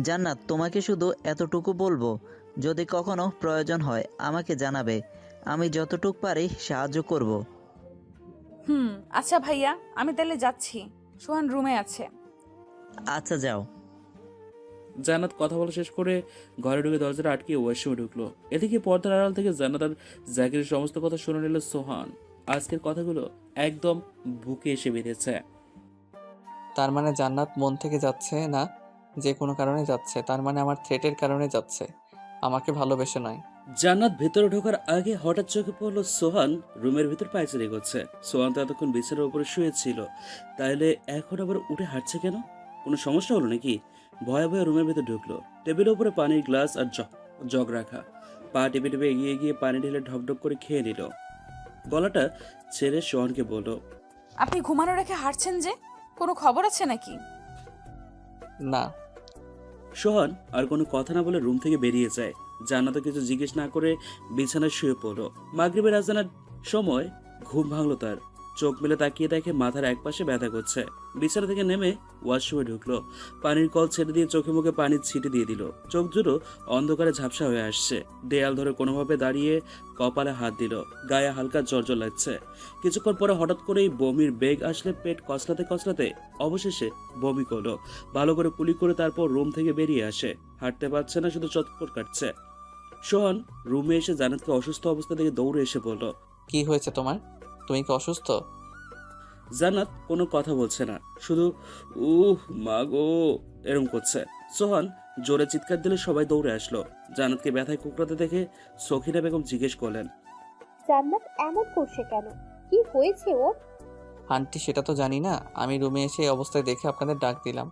জান্নাত, তোমাকে শুধু এতটুকু বলবো, যদি কখনো প্রয়োজন হয় আমাকে জানাবে। আমি যতটুকু পারি সাহায্য করব। হুম, আচ্ছা ভাইয়া, আমি তাহলে যাচ্ছি। সোহান রুমে আছে। আচ্ছা, যাও। জান্নাত কথা বলা শেষ করে ঘরে ঢুকে দরজাটা আটকে ওয়াশরুমে ঢুকলো। এদিকে পর্দার আড়াল থেকে জান্নাত আর জাকিরের সমস্ত কথা শুনে নিল সোহান। আজকের কথাগুলো একদম বুকে এসে বেঁধেছে। তার মানে জান্নাত মন থেকে যাচ্ছে না, যে কোনো কারণে যাচ্ছে। তার মানে আমার থ্রেটের কারণে যাচ্ছে, আমাকে ভালোবেসে নয়। জান্নাত ভেতরে ঢোকার আগে হঠাৎ চোখে পড়লো সোহান রুমের ভিতর পায়চারি করছে। সোহান তো এতক্ষণ বিছানার উপরে শুয়েছিল, তাইলে এখন আবার উঠে হাঁটছে কেন? কোনো সমস্যা হলো নাকি? ভয়ে ভয়ে রুমের ভিতর ঢুকলো। টেবিলের উপরে পানির গ্লাস আর জগ রাখা। পা টিপে টিপে এগিয়ে গিয়ে পানি ঢেলে ঢকঢক করে খেয়ে নিল। গলাটা ছেড়ে সোহানকে বলল, আপনি ঘুমানো রেখে হাঁটছেন যে, কোনো খবর আছে নাকি? না। সোহান আর কোনো কথা না বলে রুম থেকে বেরিয়ে যায়। জান্নাত কিছু জিজ্ঞেস না করে বিছানায় শুয়ে পড়লো। মাগরিবের আজানের সময় ঘুম ভাঙলো তার। চোখ মেলে তাকিয়ে দেখে মাথার একপাশে ব্যথা করছে। বিছানা থেকে নেমে ওয়াশরুমে ঢুকলো। পানির কল ছেড়ে দিয়ে চোখে মুখে পানির ছিটে দিয়ে দিল। চোখ দুটো অন্ধকারে ঝাপসা হয়ে আসছে। দেয়াল ধরে কোনোভাবে দাঁড়িয়ে কপালে হাত দিল। গায়ে হালকা জ্বর লাগছে। কিছুক্ষণ পরে হঠাৎ করেই বমির বেগ আসলে পেট কচলাতে কচলাতে অবশেষে বমি করলো। ভালো করে কুলি করে তারপর রুম থেকে বেরিয়ে আসে। হাঁটতে পারছে না, শুধু চটপট কাটছে। সোহান রুমে এসে জান্নাতকে অসুস্থ অবস্থা থেকে দৌড়ে এসে বলল, কি হয়েছে তোমার? তুমি কি অসুস্থ? জান্নাত কোনো কথা বলছে না, শুধু মা গো এরম করছে। সোহান জোরে চিৎকার দিলে সবাই দৌড়ে আসলো। জান্নাতকে ব্যথায় কুকরাতে দেখে সখিনা বেগম জিজ্ঞেস করলেন, জান্নাত এমন করছে কেন? কি হয়েছে ওর? আন্টি, সেটা তো জানি না। আমি রুমে এসে এই অবস্থায় দেখে আপনাদের ডাক দিলাম।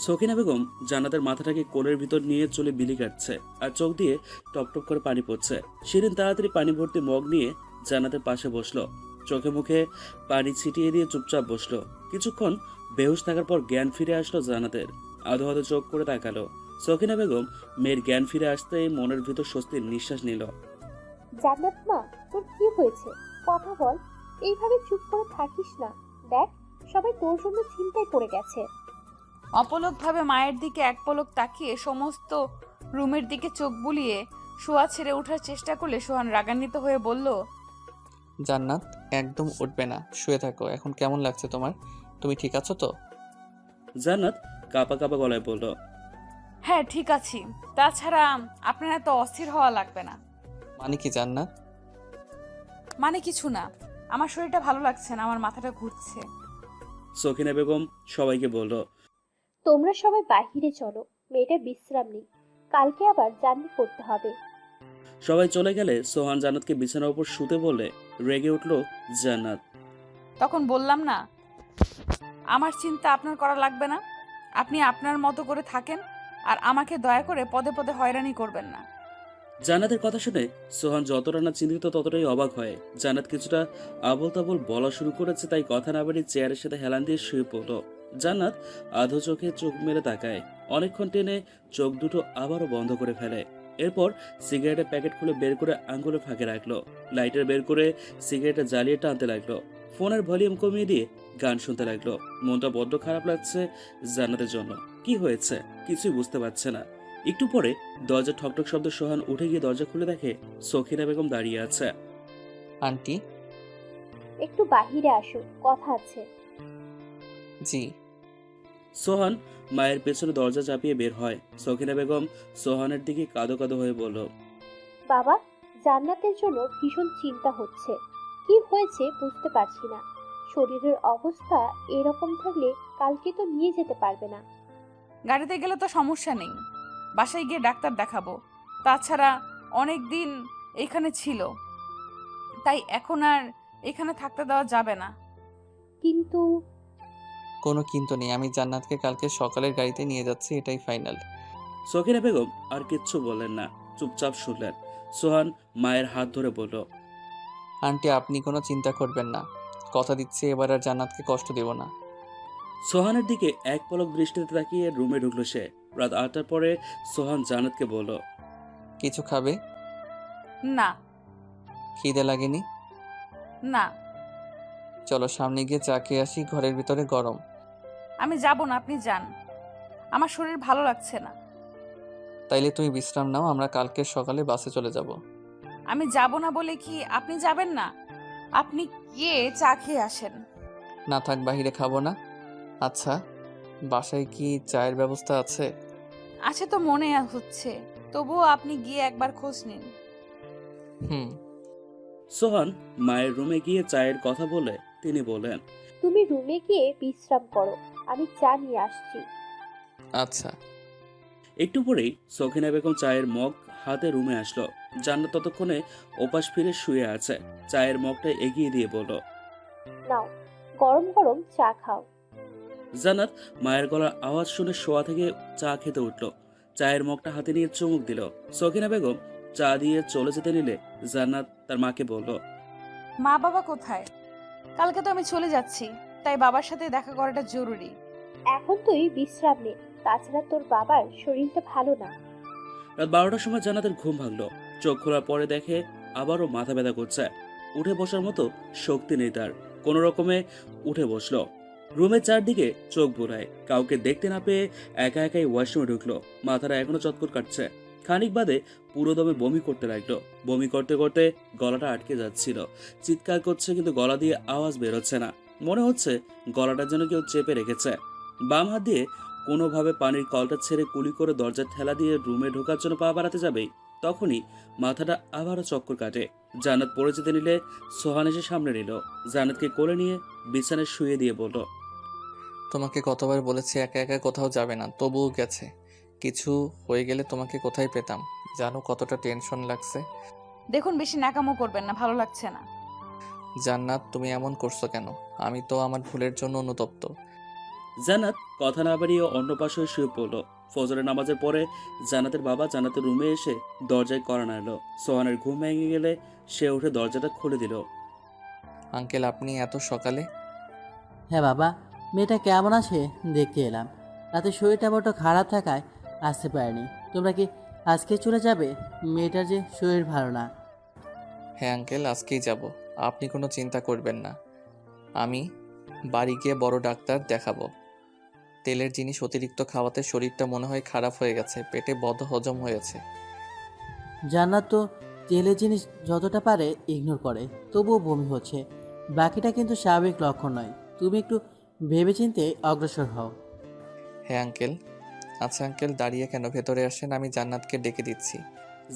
সখিনা বেগম জান্নাতের মাথাটাকে কোলের ভিতর নিয়ে চলে বিলি কাটছে আর চোখ দিয়ে টপটপ করে পানি পড়ছে। শিরিন তাড়াতাড়ি পানি ভর্তি মগ নিয়ে জান্নাতের পাশে বসলো। চোখে মুখে পানি ছিটিয়ে দিয়ে চুপচাপ বসলো। কিছুক্ষণ বেহুশ থাকার পর জ্ঞান ফিরে আসলো জান্নাতের। আধো আধো চোখ করে তাকালো। সখিনা বেগম মেয়ের জ্ঞান ফিরে আসতেই মনের ভিতর স্বস্তির নিঃশ্বাস নিল। জান্নাত মা, তোর কি হয়েছে? কথা বল। এইভাবে চুপ করে থাকিস না। দেখ, সবাই তোর জন্য চিন্তায় পড়ে গেছে। অপলকভাবে মায়ের দিকে এক পলক তাকিয়ে সমস্ত রুমের দিকে চোখ বুলিয়ে শোয়া ছেড়ে ওঠার চেষ্টা করলে সোহান রাগান্বিত হয়ে বলল, জান্নাত, একদম উঠবে না, শুয়ে থাকো। এখন কেমন লাগছে তোমার? তুমি ঠিক আছো তো? জান্নাত কাপা কাপা গলায় বলল, হ্যাঁ ঠিক আছি। তাছাড়া আপনার এত অস্থির হওয়া লাগবে না। মানে কি জান্নাত? মানে কিছু না, আমার শরীরটা ভালো লাগছে না, আমার মাথাটা ঘুরছে। সখিনা বেগম সবাইকে বলল, তোমরা সবাই বাহিরে চলো, মেয়েটা বিশ্রাম নেই। কালকে আবার জার্নি করতে হবে। সবাই চলে গেলে সোহান জান্নাতকে বিছানার উপর শুতে বলে রেগে উঠল জান্নাত। তখন বললাম না, আমার চিন্তা আপনার করা লাগবে না। আপনি আপনার মতো করে থাকেন, আর আমাকে দয়া করে পদে পদে হয়রানি করবেন না। জান্নাতের কথা শুনে সোহান যতটা না চিন্তিত ততটাই অবাক হয়। জান্নাত কিছুটা আবল তাবল বলা শুরু করেছে, তাই কথা না বাড়ি চেয়ারের সাথে হেলান দিয়ে শুয়ে পড়ল। জান্নাত আধো চোখে চোখ মেলে তাকায়। অনেকক্ষণ টেনে চোখ দুটো আবারও বন্ধ করে ফেলে। এরপর সিগারেটের প্যাকেট খুলে বের করে আঙ্গুলে ফাঁকে রাখলো। লাইটার বের করে সিগারেটটা জ্বালিয়ে টানতে লাগলো। ফোনের ভলিউম কমিয়ে দিয়ে গান শুনতে লাগলো। মনটা বড্ড খারাপ লাগছে জান্নাতের জন্য। কি হয়েছে কিছুই বুঝতে পারছে না। একটু পরে দরজা ঠকঠক শব্দ। সোহান উঠে গিয়ে দরজা খুলে দেখে সখিনা বেগম দাঁড়িয়ে আছে। আন্টি। একটু বাহিরে আসো, কথা আছে। জি। সোহান মায়ের পেছনে দরজা চাপিয়ে বের হয়। সখিনা বেগম সোহানের দিকে কাঁদো কাঁদো হয়ে বলল, বাবা, জান্নাতের জন্য ভীষণ চিন্তা হচ্ছে। কি হয়েছে বুঝতে পারছি না। শরীরের অবস্থা এরকম থাকলে কালকে তো নিয়ে যেতে পারবে না। গাড়িতে গেলে তো সমস্যা নেই, বাসায় গিয়ে ডাক্তার দেখাবো। তাছাড়া অনেক দিন এখানে ছিল, তাই এখন আর এখানে থাকতে দেওয়া যাবে না। কিন্তু কোনো কিন্তু নেই, আমি জান্নাতকে কালকে সকালের গাড়িতে নিয়ে যাচ্ছি, এটাই ফাইনাল। সখিনা বেগম আর কিচ্ছু বললেন না, চুপচাপ শুনলেন। সোহান মায়ের হাত ধরে বলল, আন্টি, আপনি কোনো চিন্তা করবেন না, কথা দিচ্ছি এবার আর জান্নাতকে কষ্ট দেব না। সোহানের দিকে এক পলক দৃষ্টিতে তাকিয়ে রুমে ঢুকলো সে। রাত 8টার পরে সোহান জান্নাতকে বলল, কিছু খাবে? না। খিদে লাগেনি? না, চলো সামনে গিয়ে চা খেয়ে আসি, ঘরের ভিতরে গরম। আমি যাব না, আপনি যান। আমার শরীর ভালো লাগছে না, তাইলে তুমি বিশ্রাম নাও, আমরা কালকে সকালে বাসে চলে যাব। আমি যাব না বলে কি আপনি যাবেন না? আপনি গিয়ে চা খেয়ে আসেন। না থাক, বাহিরে খাবো না। আচ্ছা, বাসায় কি চায়ের ব্যবস্থা আছে? আছে তো মনে হচ্ছে, তবুও আপনি গিয়ে একবার খোঁজ নিন। হুম। সোহান মায়ের রুমে গিয়ে চায়ের কথা বলে তিনি বলেন, তুমি রুমে গিয়ে বিশ্রাম করো, আমি চা নিয়ে আসছি। আচ্ছা। একটু পরেই সখিনা বেগম চায়ের মগ হাতে রুমে আসলো। জান্নাত ততক্ষণে ওপাশ ফিরে শুয়ে আছে। চায়ের মগটা এগিয়ে দিয়ে বলল, নাও, গরম গরম চা খাও। জান্নাত মায়ের গলার আওয়াজ শুনে শোয়া থেকে চা খেতে উঠল। চায়ের মগটা হাতে নিয়ে চুমুক দিল। সখিনা বেগম চা দিয়ে চলে যেতে নিলে জান্নাত তার মাকে বলল, মা বাবা কোথায়? কালকে তো আমি চলে যাচ্ছি, তাই বাবার সাথে দেখা করাটা জরুরি। এখন তুই বিশ্রাম নে, তাছাড়া তোর বাবার শরীরটা ভালো না। রাত 12টার সময় জান্নাতের ঘুম ভাঙলো। চোখ খোলার পরে দেখে আবারও মাথা ব্যথা করছে। উঠে বসার মতো শক্তি নেই তার। কোনো রকমে উঠে বসলো। রুমের চারদিকে চোখ বোলায়। কাউকে দেখতে না পেয়ে একা একাই ওয়াশরুমে ঢুকলো। মাথাটা এখনো চটকট কাটছে। খানিক বাদে পুরো দমে বমি করতে লাগলো। বমি করতে করতে গলাটা আটকে যাচ্ছিল। চিৎকার করছে কিন্তু গলা দিয়ে আওয়াজ বেরোচ্ছে না। মনে হচ্ছে গলাটা যেন কেউ চেপে রেখেছে। বাম হাত দিয়ে কোনোভাবে পানির কলটা ছেড়ে কুলি করে দরজার ঠেলা দিয়ে রুমে ঢোকার জন্য পা বাড়াতে যাবেই তখনই মাথাটা আবারও চক্কর কাটে। জান্নাত পড়ে যেতে নিলে সোহান এসে সামনে নিল। জান্নাতকে কোলে নিয়ে বিছানায় শুয়ে দিয়ে বলল, তোমাকে কতবার বলেছি একা একা কোথাও যাবে না, তবুও গেছে। কিছু হয়ে গেলে তোমাকে কোথায় পেতাম? জানো কতটা টেনশন লাগছে। দেখুন, বেশি ন্যাকামো করবেন না, ভালো লাগছে না। জান্নাত, তুমি এমন করছো কেন? আমি তো আমার ভুলের জন্য অনুতপ্ত। জান্নাত কথা না বাড়িয়ে অন্য পাশে শুয়ে পড়ল। ফজরের নামাজের পরে জান্নাতের বাবা জান্নাতের রুমে এসে দরজায় কড়া নাড়ল। সোহানের ঘুম ভেঙে গেলে সে উঠে দরজাটা খুলে দিল। আঙ্কেল, আপনি এত সকালে? হ্যাঁ বাবা, মেয়েটা কেমন আছে দেখতে এলাম। রাতে শরীরটা বড্ড খারাপ থাকায় আসতে পারিনি। তোমরা কি আজকে চলে যাবে? মেয়েটার যে শরীর ভালো না। হ্যাঁ আঙ্কেল, আজকেই যাব। আপনি কোনো চিন্তা করবেন না। আমি বাড়ি গিয়ে বড় ডাক্তার দেখাবো। তেলের জিনিস অতিরিক্ত খাওয়াতে শরীরটা মনে হয় খারাপ হয়ে গেছে, পেটে বদহজম হয়েছে। জান্নাত তো তেলের জিনিস যতটা পারে ইগনোর করে, তবুও বমি হচ্ছে। বাকিটা কিন্তু স্বাভাবিক লক্ষণ নয়। তুমি একটু ভেবেচিন্তে অগ্রসর হও। হ্যাঁ আঙ্কেল। আচ্ছা আঙ্কেল, দাঁড়িয়ে কেন? ভেতরে আসেন, আমি জান্নাতকে ডেকে দিচ্ছি।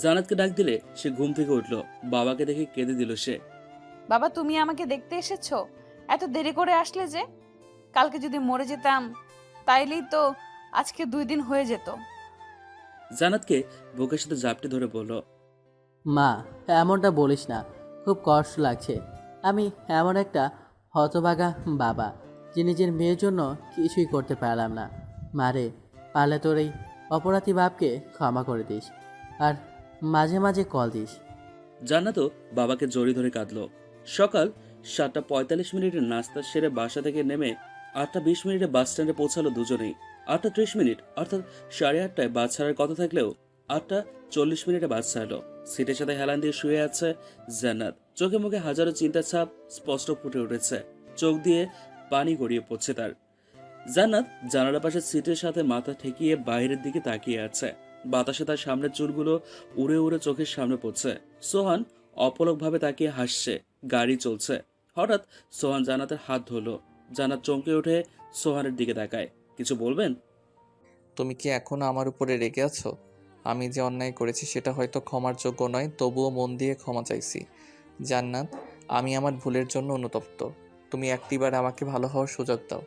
জান্নাতকে ডাক দিলে সে ঘুম থেকে উঠল। বাবাকে দেখে কেঁদে দিল সে। বাবা, তুমি আমাকে দেখতে এসেছো? এত দেরি করে আসলে যে? কালকে যদি মরে যেতাম তাইলেই তো আজকে 2 দিন হয়ে যেত। জান্নাতকে বুকের সাথে জাপটে ধরে বলল, মা, এমনটা বলিস না, খুব কষ্ট লাগছে। আমি এমন একটা হতভাগা বাবা যে নিজের মেয়ের জন্য কিছুই করতে পারলাম না। মারে, পারলে তোর এই অপরাধী বাপকে ক্ষমা করে দিস, আর মাঝে মাঝে কল দিস। জান্নাতও বাবাকে জড়িয়ে ধরে কাঁদল। সকাল 7:45 নাস্তা সেরে বাসা থেকে নেমে 8:20 বাস স্ট্যান্ডে পৌঁছালো দুজনেই। 8:30 অর্থাৎ 8:30টায় বাস ছাড়ার কথা থাকলেও 8:40 বাস ছাড়লো। সিটের সাথে হেলান দিয়ে শুয়ে আছে জান্নাত। চোখে মুখে হাজারো চিন্তার ছাপ স্পষ্ট ফুটে উঠেছে। চোখ দিয়ে পানি গড়িয়ে পড়ছে তার। জান্নাত জানালার পাশে সিটের সাথে মাথা ঠেকিয়ে বাইরের দিকে তাকিয়ে আছে। বাতাসে তার সামনের চুলগুলো উড়ে উড়ে চোখের সামনে পড়ছে। সোহান অপলকভাবে তাকিয়ে হাসছে। গাড়ি চলছে। হঠাৎ সোহান জান্নাতের হাত ধরল। জান্নাত চমকে উঠে সোহানের দিকে তাকায়। কিছু বলবেন? তুমি কি এখনো আমার উপরে রেগে আছো? আমি যে অন্যায় করেছি সেটা হয়তো ক্ষমার যোগ্য নয়, তবুও মন দিয়ে ক্ষমা চাইছি। জান্নাত, আমি আমার ভুলের জন্য অনুতপ্ত। তুমি একটিবার আমাকে ভালো হওয়ার সুযোগ দাও।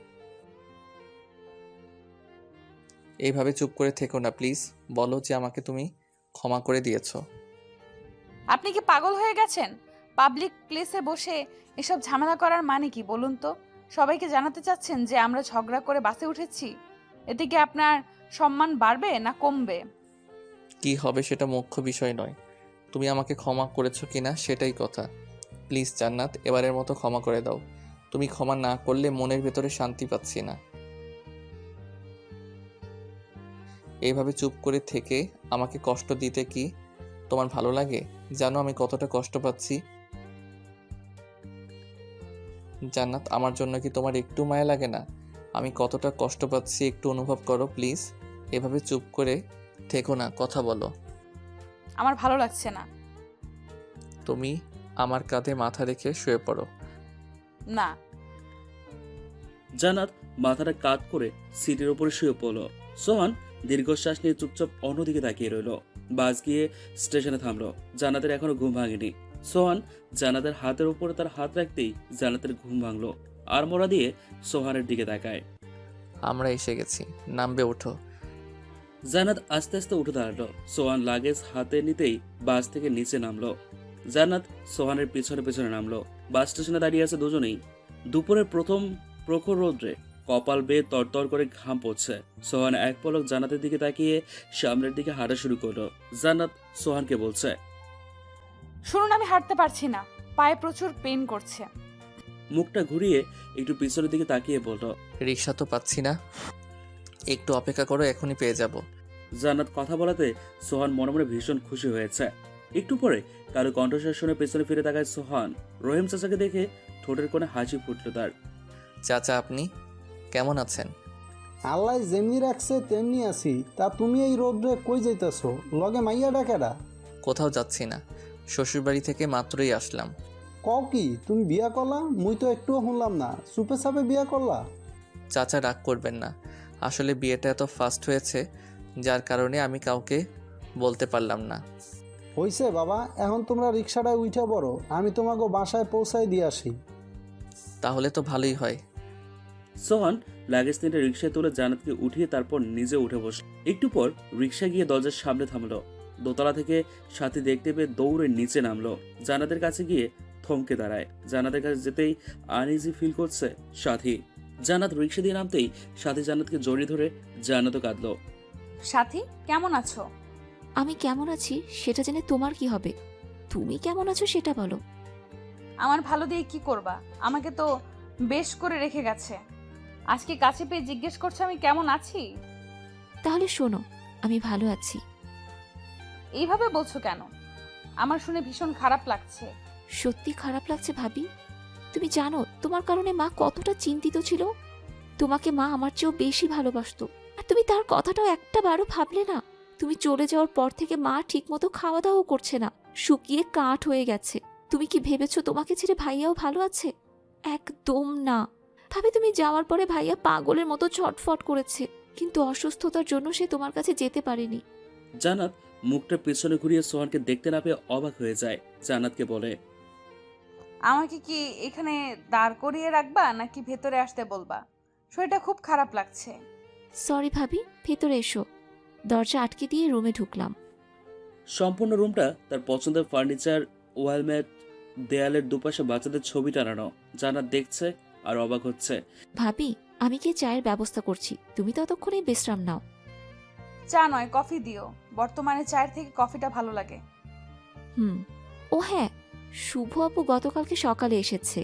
এইভাবে চুপ করে থেকো না প্লিজ। বলো যে আমাকে তুমি ক্ষমা করে দিয়েছো। আপনি কি পাগল হয়ে গেছেন? পাবলিক প্লেসে বসে এসব ঝামেলা করার মানে কি বলুন তো? সবাইকে জানাতে চাচ্ছেন যে আমরা ঝগড়া করে বাসে উঠেছি? এতে কি আপনার সম্মান বাড়বে না কমবে? কি হবে সেটা মুখ্য বিষয় নয়, তুমি আমাকে ক্ষমা করেছো কিনা সেটাই কথা। প্লিজ জান্নাত, এবারের মতো ক্ষমা করে দাও। তুমি ক্ষমা না করলে মনের ভেতরে শান্তি পাচ্ছি না। এইভাবে চুপ করে থেকে আমাকে কষ্ট দিতে কি তোমার ভালো লাগে? জানো আমি কতটা কষ্ট পাচ্ছি? জান্নাত, আমার জন্য কি তোমার একটু মায়া লাগে না? আমি কতটা কষ্ট পাচ্ছি একটু অনুভব করো প্লিজ। এভাবে চুপ করে থেকো না, কথা বলো। আমার ভালো লাগছে না। তুমি আমার কাঁধে মাথা রেখে শুয়ে পড়ো। না। জান্নাত মাথাটা কাত করে সিটের উপরে শুয়ে পড়ল। সোহান দীর্ঘশ্বাস নিয়ে চুপচাপ অন্যদিকে তাকিয়ে রইল। বাস গিয়ে স্টেশনে থামলো। জান্নাতের এখনো ঘুম ভাঙেনি। সোহান জান্নাতের হাতের উপরে তার হাত রাখতেই জান্নাতের ঘুম ভাঙলো। আড়মোড়া দিয়ে সোহানের দিকে তাকায়। আমরা এসে গেছি, নামবে, ওঠো। জান্নাত আস্তে আস্তে উঠে দাঁড়ালো। সোহান লাগেজ হাতে নিতেই বাস থেকে নিচে নামলো। জান্নাত সোহানের পিছনে পিছনে নামলো। বাস স্টেশনে দাঁড়িয়ে আছে দুজনেই। দুপুরের প্রথম প্রখর রৌদ্রে কপাল বেয়ে তরতর করে ঘাম পড়ছে। সোহান এক পলক জান্নাতের দিকে তাকিয়ে সামনের দিকে হাঁটা শুরু করলো। জান্নাত সোহানকে বলছে, শুনুন, আমি হাঁটতে পারছি না, পায়ে প্রচুর পেন করছে। মুখটা ঘুরিয়ে একটু পিছনের দিকে তাকিয়ে বলল, রিক্সা তো পাচ্ছি না, একটু অপেক্ষা করো, এখনই পেয়ে যাব। জান্নাত কথা বলাতে সোহান মনে মনে ভীষণ খুশি হয়েছে। একটু পরে কারো কণ্ঠস্বর শুনে পেছনে ফিরে তাকায় সোহান। রহিম চাচাকে দেখে ঠোঁটের কোণে হাসি ফুটলো তার। চাচা, আপনি কেমন আছেন? আল্লাহ যেমনি রাখছে তেমনি আছি। তা তুমি এই রোদ্রে কই যাইতাছো? লগে মাইয়া ডাকেরা? কোথাও যাচ্ছি না, শ্বশুরবাড়ি থেকে মাত্রই আসলাম। কও কি তুমি বিয়া করলা? মুই তো একটুও শুনলাম না। চুপে চাপে বিয়া করলা? চাচা রাগ করবেন না, আসলে বিয়েটা এত ফাস্ট হয়েছে যার কারণে আমি কাউকে বলতে পারলাম না। হইছে বাবা, এখন তোমরা রিক্সাটায় উঠে পড়ো, আমি তোমাকে বাসায় পৌঁছাই দিয়ে আসি। তাহলে তো ভালোই হয়। সোহান লাগেজ নিয়ে রিক্সায় তুলে জান্নাতকে উঠিয়ে তারপর নিজে উঠে বসল। একটু পর রিক্সা গিয়ে দরজার সামনে থামলো। দোতলা থেকে সাথী দেখতে পেয়ে দৌড়ে নিচে নামলো। জান্নাতের কাছে গিয়ে থমকে দাঁড়ায়। জান্নাতের কাছে যেতেই আনইজি ফিল করছে সাথী। জান্নাত রিক্সা দিয়ে নামতেই সাথী জান্নাতকে জড়িয়ে ধরে জান্নাতও কাঁদলো। সাথী, কেমন আছো? আমি কেমন আছি সেটা জেনে তোমার কি হবে? তুমি কেমন আছো সেটা বলো। আমার ভালো দিয়ে কি করবা? আমাকে তো বেশ করে রেখে গেছে। আজকে কাছে পেয়ে জিজ্ঞেস করছো আমি কেমন আছি? তাহলে শোনো, আমি ভালো আছি। এইভাবে বলছো কেন? আমার শুনে ভীষণ খারাপ লাগছে। সত্যি খারাপ লাগছে ভাবি। তুমি জানো তোমার কারণে মা কতটা চিন্তিত ছিল। তোমাকে মা আমার চেয়েও বেশি ভালোবাসতো, আর তুমি তার কথাটাও একটা বারও ভাবলে না। তুমি চলে যাওয়ার পর থেকে মা ঠিকমতো খাওয়া দাওয়াও করছে না, শুকিয়ে কাঠ হয়ে গেছে। তুমি কি ভেবেছো তোমাকে ছেড়ে ভাইয়াও ভালো আছে? একদম না। ভাবে তুমি যাওয়ার পরে ভাইয়া পাগলের মতো ছটফট করেছে, কিন্তু অসুস্থতার জন্য সে তোমার কাছে যেতে পারেনি। জান্নাত মুখটা পেছনে ঘুরিয়ে সোহানকে দেখতে না পেয়ে অবাক হয়ে যায়। জান্নাতকে বলে, আমাকে কি এখানে দাঁড় করিয়ে রাখবা নাকি ভেতরে আসতে বলবা? শরীরটা খুব খারাপ লাগছে। সরি ভাবি, ভেতরে এসো। দরজা আটকে দিয়ে রুমে ঢুকলাম। সম্পূর্ণ রুমটা তার পছন্দের ফার্নিচার, ওয়ালম্যাট, দেয়ালের দুপাশে বাচ্চাদের ছবি টানানো। জান্নাত দেখছে আর অবাক হচ্ছে। ভাবি, আমি কি চায়ের ব্যবস্থা করছি, তুমি ততক্ষণে বিশ্রাম নাও। চা নয়, কফি দিও। বর্তমানে চায়ের থেকে কফিটা ভালো লাগে। ও হ্যাঁ, শুভ আপু গতকালকে সকালে এসেছে।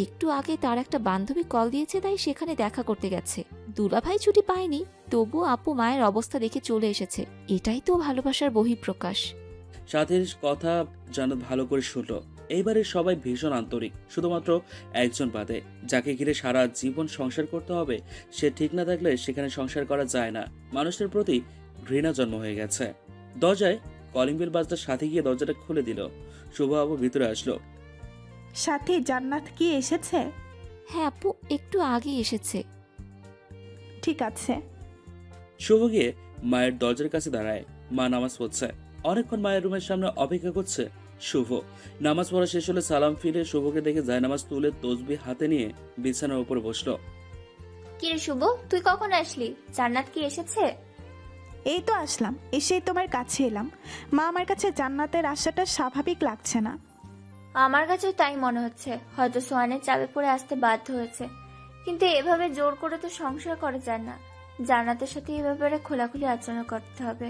একটু আগে তার একটা বান্ধবী কল দিয়েছে, তাই সেখানে দেখা করতে গেছে। দুলাভাই ছুটি পায়নি, তবু আপু মায়ের অবস্থা দেখে চলে এসেছে। এটাই তো ভালোবাসার বহিঃপ্রকাশ। সাথীর কথা জান্নাত ভালো করে শুনল। এইবারে সবাই ভীষণ আন্তরিক, শুধুমাত্র একজন বাদে। যাকে ঘিরে সারা জীবন সংসার করতে হবে, সে ঠিক না থাকলে সেখানে সংসার করা যায় না। মানুষের প্রতি ঘৃণা জন্ম হয়ে গেছে। দরজায় কলিং বেল বাজটার সাথে গিয়ে দরজাটা খুলে দিল। শুভ আপু ভিতরে আসলো। সাথী, জান্নাত কি এসেছে? হ্যাঁ আপু, একটু আগে এসেছে। ঠিক আছে। শুভ গিয়ে মায়ের দরজার কাছে দাঁড়ায়। মা নামাজ পড়ছে। অনেকক্ষণ মায়ের রুমের সামনে অপেক্ষা করছে শুভ। নামাজ পড়া শেষ হলে সালাম ফিরে শুভকে দেখে জায়নামাজ তুলে তসবিহ হাতে নিয়ে বিছানার উপরে বসলো। কিরে শুভ, তুই কখন আসলি? জান্নাত কি এসেছে? এই তো আসলাম, এসেই তোমার কাছে এলাম। মা, আমার কাছে জান্নাতের আশাটা স্বাভাবিক লাগছে না। আমার কাছেও তাই মনে হচ্ছে। হয়তো সোহানের চাপে পড়ে আসতে বাধ্য হয়েছে, কিন্তু এভাবে জোর করে তো সংসার করা যায় না। জান্নাতের সাথে এ ব্যাপারে খোলাখুলি আলোচনা করতে হবে।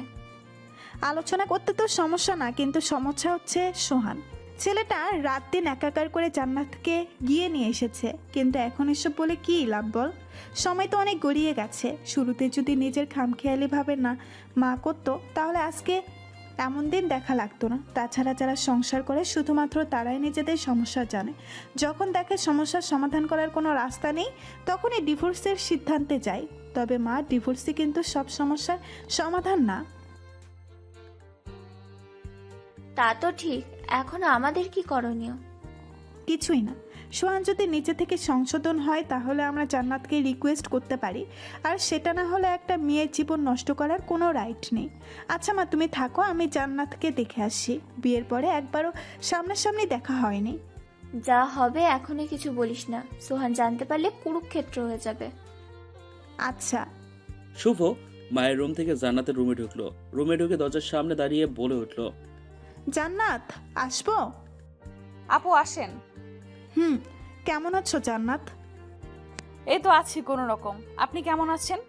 আলোচনা করতে তো সমস্যা না, কিন্তু সমস্যা হচ্ছে সোহান। ছেলেটা রাত দিন একাকার করে জান্নাতকে গিয়ে নিয়ে এসেছে, কিন্তু এখন এসব বলে কি লাভ বল? সময় তো অনেক গড়িয়ে গেছে। শুরুতে যদি নিজের খামখেয়ালি ভাবে না মা করতো, তাহলে আজকে এমন দিন দেখা লাগতো না। তাছাড়া যারা সংসার করে শুধুমাত্র তারাই নিজেদের সমস্যা জানে। যখন দেখে সমস্যার সমাধান করার কোনো রাস্তা নেই, তখনই ডিভোর্সের সিদ্ধান্তে যায়। তবে মা, ডিভোর্সই কিন্তু সব সমস্যার সমাধান না। তা তো ঠিক, এখন আমাদের কি করণীয়? কিছুই না। সোহান যদি নিচে থেকে সংশোধন হয় তাহলে আমরা জান্নাতকে রিকোয়েস্ট করতে পারি, আর সেটা না হলে একটা মেয়ের জীবন নষ্ট করার কোনো রাইট নেই। আচ্ছা মা, তুমি থাকো, আমি জান্নাতকে দেখে আসি। বিয়ের পরে একবারও সামনাসামনি দেখা হয়নি। যা হবে এখনই কিছু বলিস না, সোহান জানতে পারলে কুরুক্ষেত্র হয়ে যাবে। আচ্ছা। শুভ মায়ের রুম থেকে জান্নাতের রুমে ঢুকলো। রুমে ঢুকে দরজার সামনে দাঁড়িয়ে বলে উঠলো, জান্নাত, আসবো? আপু আসেন। কেমন আছো জান্নাত? এই তো আছি কোনো রকম। আপনি কেমন আছেন?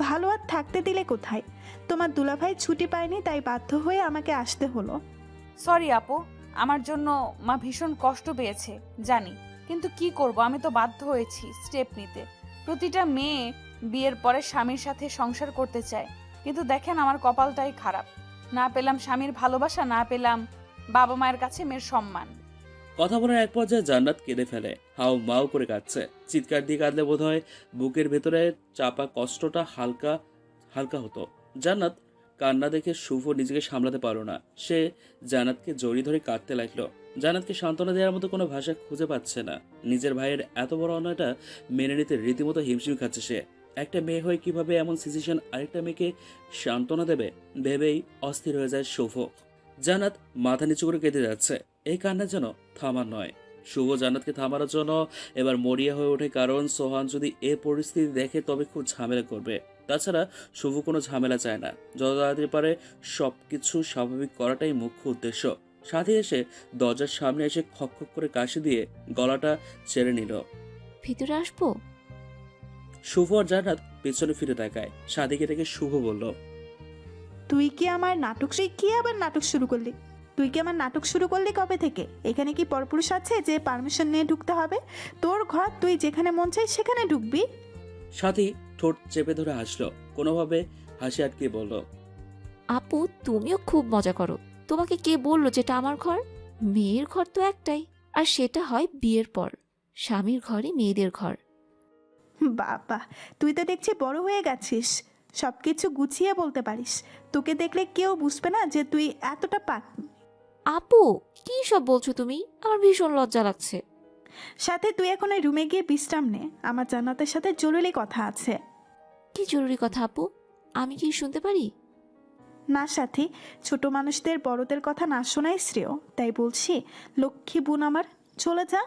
ভালো আর থাকতে দিলে কোথায়? তোমার দুলাভাই ছুটি পায়নি, তাই বাধ্য হয়ে আমাকে আসতে হলো। সরি আপু, আমার জন্য মা ভীষণ কষ্ট পেয়েছে জানি, কিন্তু কি করব, আমি তো বাধ্য হয়েছি স্টেপ নিতে। প্রতিটা মেয়ে বিয়ের পরে স্বামীর সাথে সংসার করতে চায়, কিন্তু দেখেন আমার কপালটাই খারাপ। না পেলাম স্বামীর ভালোবাসা, না পেলাম বাবা মায়ের কাছে মেয়ের সম্মান। কথা বলার এক পর্যায়ে জান্নাত কেঁদে ফেলে। হাউ মাউ করে কাঁদছে। চিৎকার দিয়ে কাঁদলে বোধ হয় বুকের ভেতরে চাপা কষ্টটা হালকা হালকা হতো। জান্নাত কান্না দেখে শুভ নিজেকে সামলাতে পারলো না। সে জান্নাতকে জড়িয়ে ধরে কাঁদতে লাগলো। জান্নাতকে সান্ত্বনা দেওয়ার মতো কোনো ভাষা খুঁজে পাচ্ছে না। নিজের ভাইয়ের এত বড় অন্যায়টা মেনে নিতে রীতিমতো হিমশিম খাচ্ছে সে। একটা মেয়ে হয়ে কিভাবে এমন সিচুয়েশন আরেকটা মেয়েকে সান্ত্বনা দেবে ভেবেই অস্থির হয়ে যায় শুভ। জান্নাত মাথা নিচু করে কেঁদে যাচ্ছে। এই কান্না যেন থামার নয়। শুভ জান্নাতকে থামানোর জন্য এবার মরিয়া হয়ে ওঠে, কারণ সোহান যদি এ পরিস্থিতি দেখে তবে খুব ঝামেলা করবে। তাছাড়া শুভ কোনো ঝামেলা চায় না। যত তাড়াতাড়ি পারে সবকিছু স্বাভাবিক করাটাই মুখ্য উদ্দেশ্য। সাথে এসে দরজার সামনে এসে খক খক করে কাশি দিয়ে গলাটা ছেড়ে নিল। ভিতরে আসবো? শুভ আর জান্নাত পেছনে ফিরে তাকায়। সাদিকে থেকে শুভ বলল, তুই কি আমার নাটক কি আবার নাটক শুরু করলি? তুই কি আমার নাটক শুরু করলি কবে থেকে? এখানে কি পরপুরুষ আছে যে পারমিশন নিয়ে ঢুকতে হবে? তোর ঘর, তুই যেখানে মন চাই সেখানে ঢুকবি। সাথী ঠোঁট চেপে ধরে হাসলো। কোনোভাবে হাসি আটকে বলল, আপু তুমিও খুব মজা করো। তোমাকে কে বললো যেটা আমার ঘর? মেয়ের ঘর তো একটাই, আর সেটা হয় বিয়ের পর। স্বামীর ঘরই মেয়েদের ঘর। বাবা, তুই তো দেখছি বড় হয়ে গেছিস, সব কিছু গুছিয়ে বলতে পারিস। তোকে দেখলে কেউ বুঝবে না যে তুই এতটা পাক। আপু কি সব বলছো তুমি? আমার ভীষণ লজ্জা লাগছে। সাথে তুই এখন ওই রুমে গিয়ে বিশ্রাম নে, আমার জান্নাতের সাথে জরুরি কথা আছে। কি জরুরি কথা আপু? আমি কি শুনতে পারি? না সাথী, ছোট মানুষদের বড়দের কথা না শোনাই শ্রেয়। তাই বলছি, লক্ষ্মী বোন আমার, চলে যা।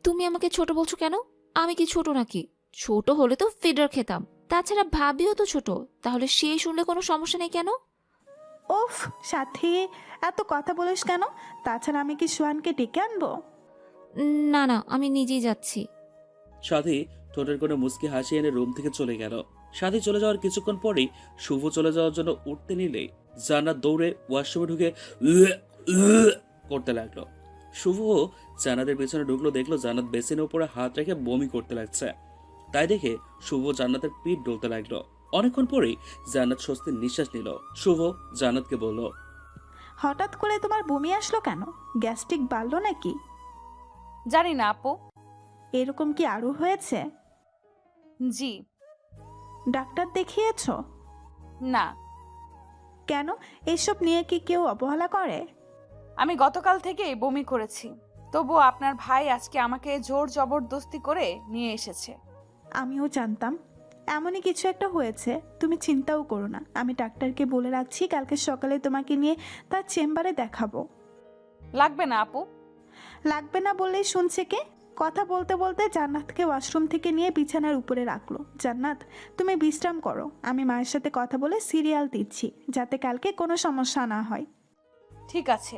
তুমি আমাকে ছোট বলছো কেন? আমি কি ছোট নাকি? ছোট হলে তো ফিডার খেতাম। তাছাড়া ভাবিও তো ছোট, তাহলে সে শুনলে কোনো সমস্যা নেই কেন? ওফ সাথী, এত কথা বলিস কেন? তাছাড়া আমি কি সোহানকে ডেকে আনবো? না না, আমি নিজেই যাচ্ছি। সাথী ঠোঁটের কোনো মুচকি হাসি এনে রুম থেকে চলে গেল। সাথী চলে যাওয়ার কিছুক্ষণ পরেই শুভ চলে যাওয়ার জন্য উঠতে নিলেই জান্নাত দৌড়ে ওয়াশরুমে ঢুকে করতে লাগলো। শুভ জান্নাতের পেছনে ঢুকলো, দেখলো জান্নাত বেসিনের উপরে হাত রেখে বমি করতে লাগছে। তাই দেখে শুভ জান্নাতের পিঠ ডলতে লাগলো। অনেকক্ষণ পরেই জান্নাত স্বস্তির নিঃশ্বাস নিল। শুভ জান্নাতকে বলল, হঠাৎ করে তোমার বমি আসলো কেন? গ্যাস্ট্রিক বাড়লো নাকি? জানি না আপু। এরকম কি আরো হয়েছে? জি। ডাক্তার দেখিয়েছো? না। কেন? এসব নিয়ে কি কেউ অবহেলা করে? আমি গতকাল থেকেই বমি করেছি, তবুও আপনার ভাই আজকে আমাকে জোর জবরদস্তি করে নিয়ে এসেছে। আমিও জানতাম এমনই কিছু একটা হয়েছে। তুমি চিন্তাও করো না, আমি ডাক্তারকে বলে রাখছি কালকে সকালে তোমাকে নিয়ে তার চেম্বারে দেখাবো। লাগবে না আপু। লাগবে না বললেই শুনছে কে? কথা বলতে বলতে জান্নাতকে ওয়াশরুম থেকে নিয়ে বিছানার উপরে রাখলো। জান্নাত, তুমি বিশ্রাম করো, আমি মায়ের সাথে কথা বলে সিরিয়াল দিচ্ছি, যাতে কালকে কোনো সমস্যা না হয়। ঠিক আছে।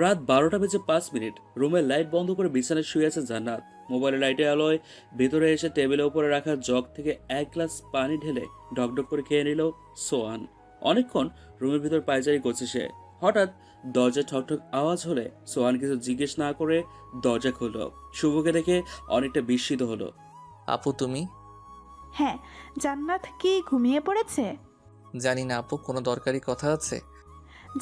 রাত 12:05। রুমের লাইট বন্ধ করে বিছানায় শুয়ে আছে জান্নাত। মোবাইলের লাইটের আলোয় ভেতরে এসে টেবিলের উপরে রাখা জগ থেকে এক গ্লাস পানি ঢেলে ঢকঢক করে খেয়ে নিল সোহান। অনেকক্ষণ রুমের ভিতর পায়চারি করছে সে। হঠাৎ দরজা ঠকঠক আওয়াজ হলে সোহান কিছু জিজ্ঞেস না করে দরজা খুলল। শুভকে দেখে অনেকটা বিস্মিত হলো। আপু তুমি? হ্যাঁ। জান্নাত কি ঘুমিয়ে পড়েছে? জানি না আপু, কোনো দরকারি কথা আছে?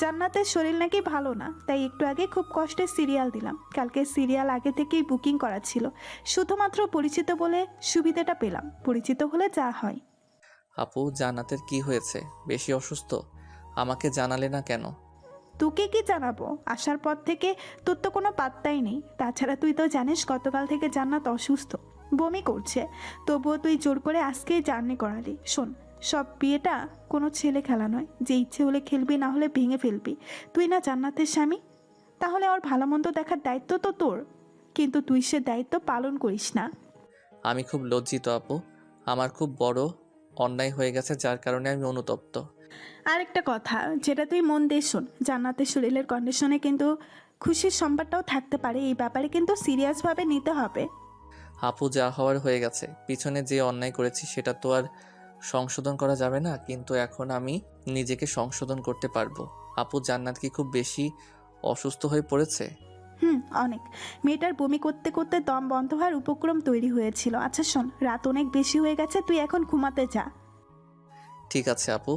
জান্নাতের শরীর নাকি ভালো না, তাই একটু আগে খুব কষ্টে সিরিয়াল দিলাম। কালকে সিরিয়াল আগে থেকেই বুকিং করা ছিল, শুধুমাত্র পরিচিত বলে সুবিধাটা পেলাম। পরিচিত হলে যা হয়। আপু জান্নাতের কি হয়েছে? বেশি অসুস্থ? আমাকে জানালে না কেন? তোকে কি জানাবো? আসার পর থেকে তোর তো কোনো পাত্তাই নেই। তাছাড়া তুই তো জানিস গতকাল থেকে জান্নাত অসুস্থ, বমি করছে, তবুও তুই জোর করে আজকেই জার্নি করালি। শোন, সব বিয়েটা কোনো ছেলে খেলা নয় যে ইচ্ছে হলে খেলবি, না হলে ভেঙে ফেলবি। তুই না জান্নাতের স্বামী, তাহলে ওর ভালো মন্দ দেখার দায়িত্ব তো তোর, কিন্তু তুই সে দায়িত্ব পালন করিস না। আমি খুব লজ্জিত আপু, আমার খুব বড় অন্যায় হয়ে গেছে যার কারণে আমি অনুতপ্ত। আরেকটা কথা, যেটা তুই মন দিয়ে শোন, জান্নাতের শরীরের কন্ডিশনে কিন্তু খুশির সংবাদটাও থাকতে পারে। এই ব্যাপারে কিন্তু সিরিয়াসভাবে নিতে হবে। আপু, যা হওয়ার হয়ে গেছে, পিছনে যে অন্যায় করেছি সেটা তো আর সংশোধন করা যাবে না, কিন্তু এখন আমি নিজেকে সংশোধন করতে পারবো। আপু, জান্নাত কি খুব বেশি অসুস্থ হয়ে পড়েছে? অনেক। মেয়েটার বমি করতে করতে দম বন্ধ হওয়ার উপক্রম তৈরি হয়েছিল। আচ্ছা শোন, রাত অনেক বেশি হয়ে গেছে, তুই এখন ঘুমাতে যা। ঠিক আছে আপু।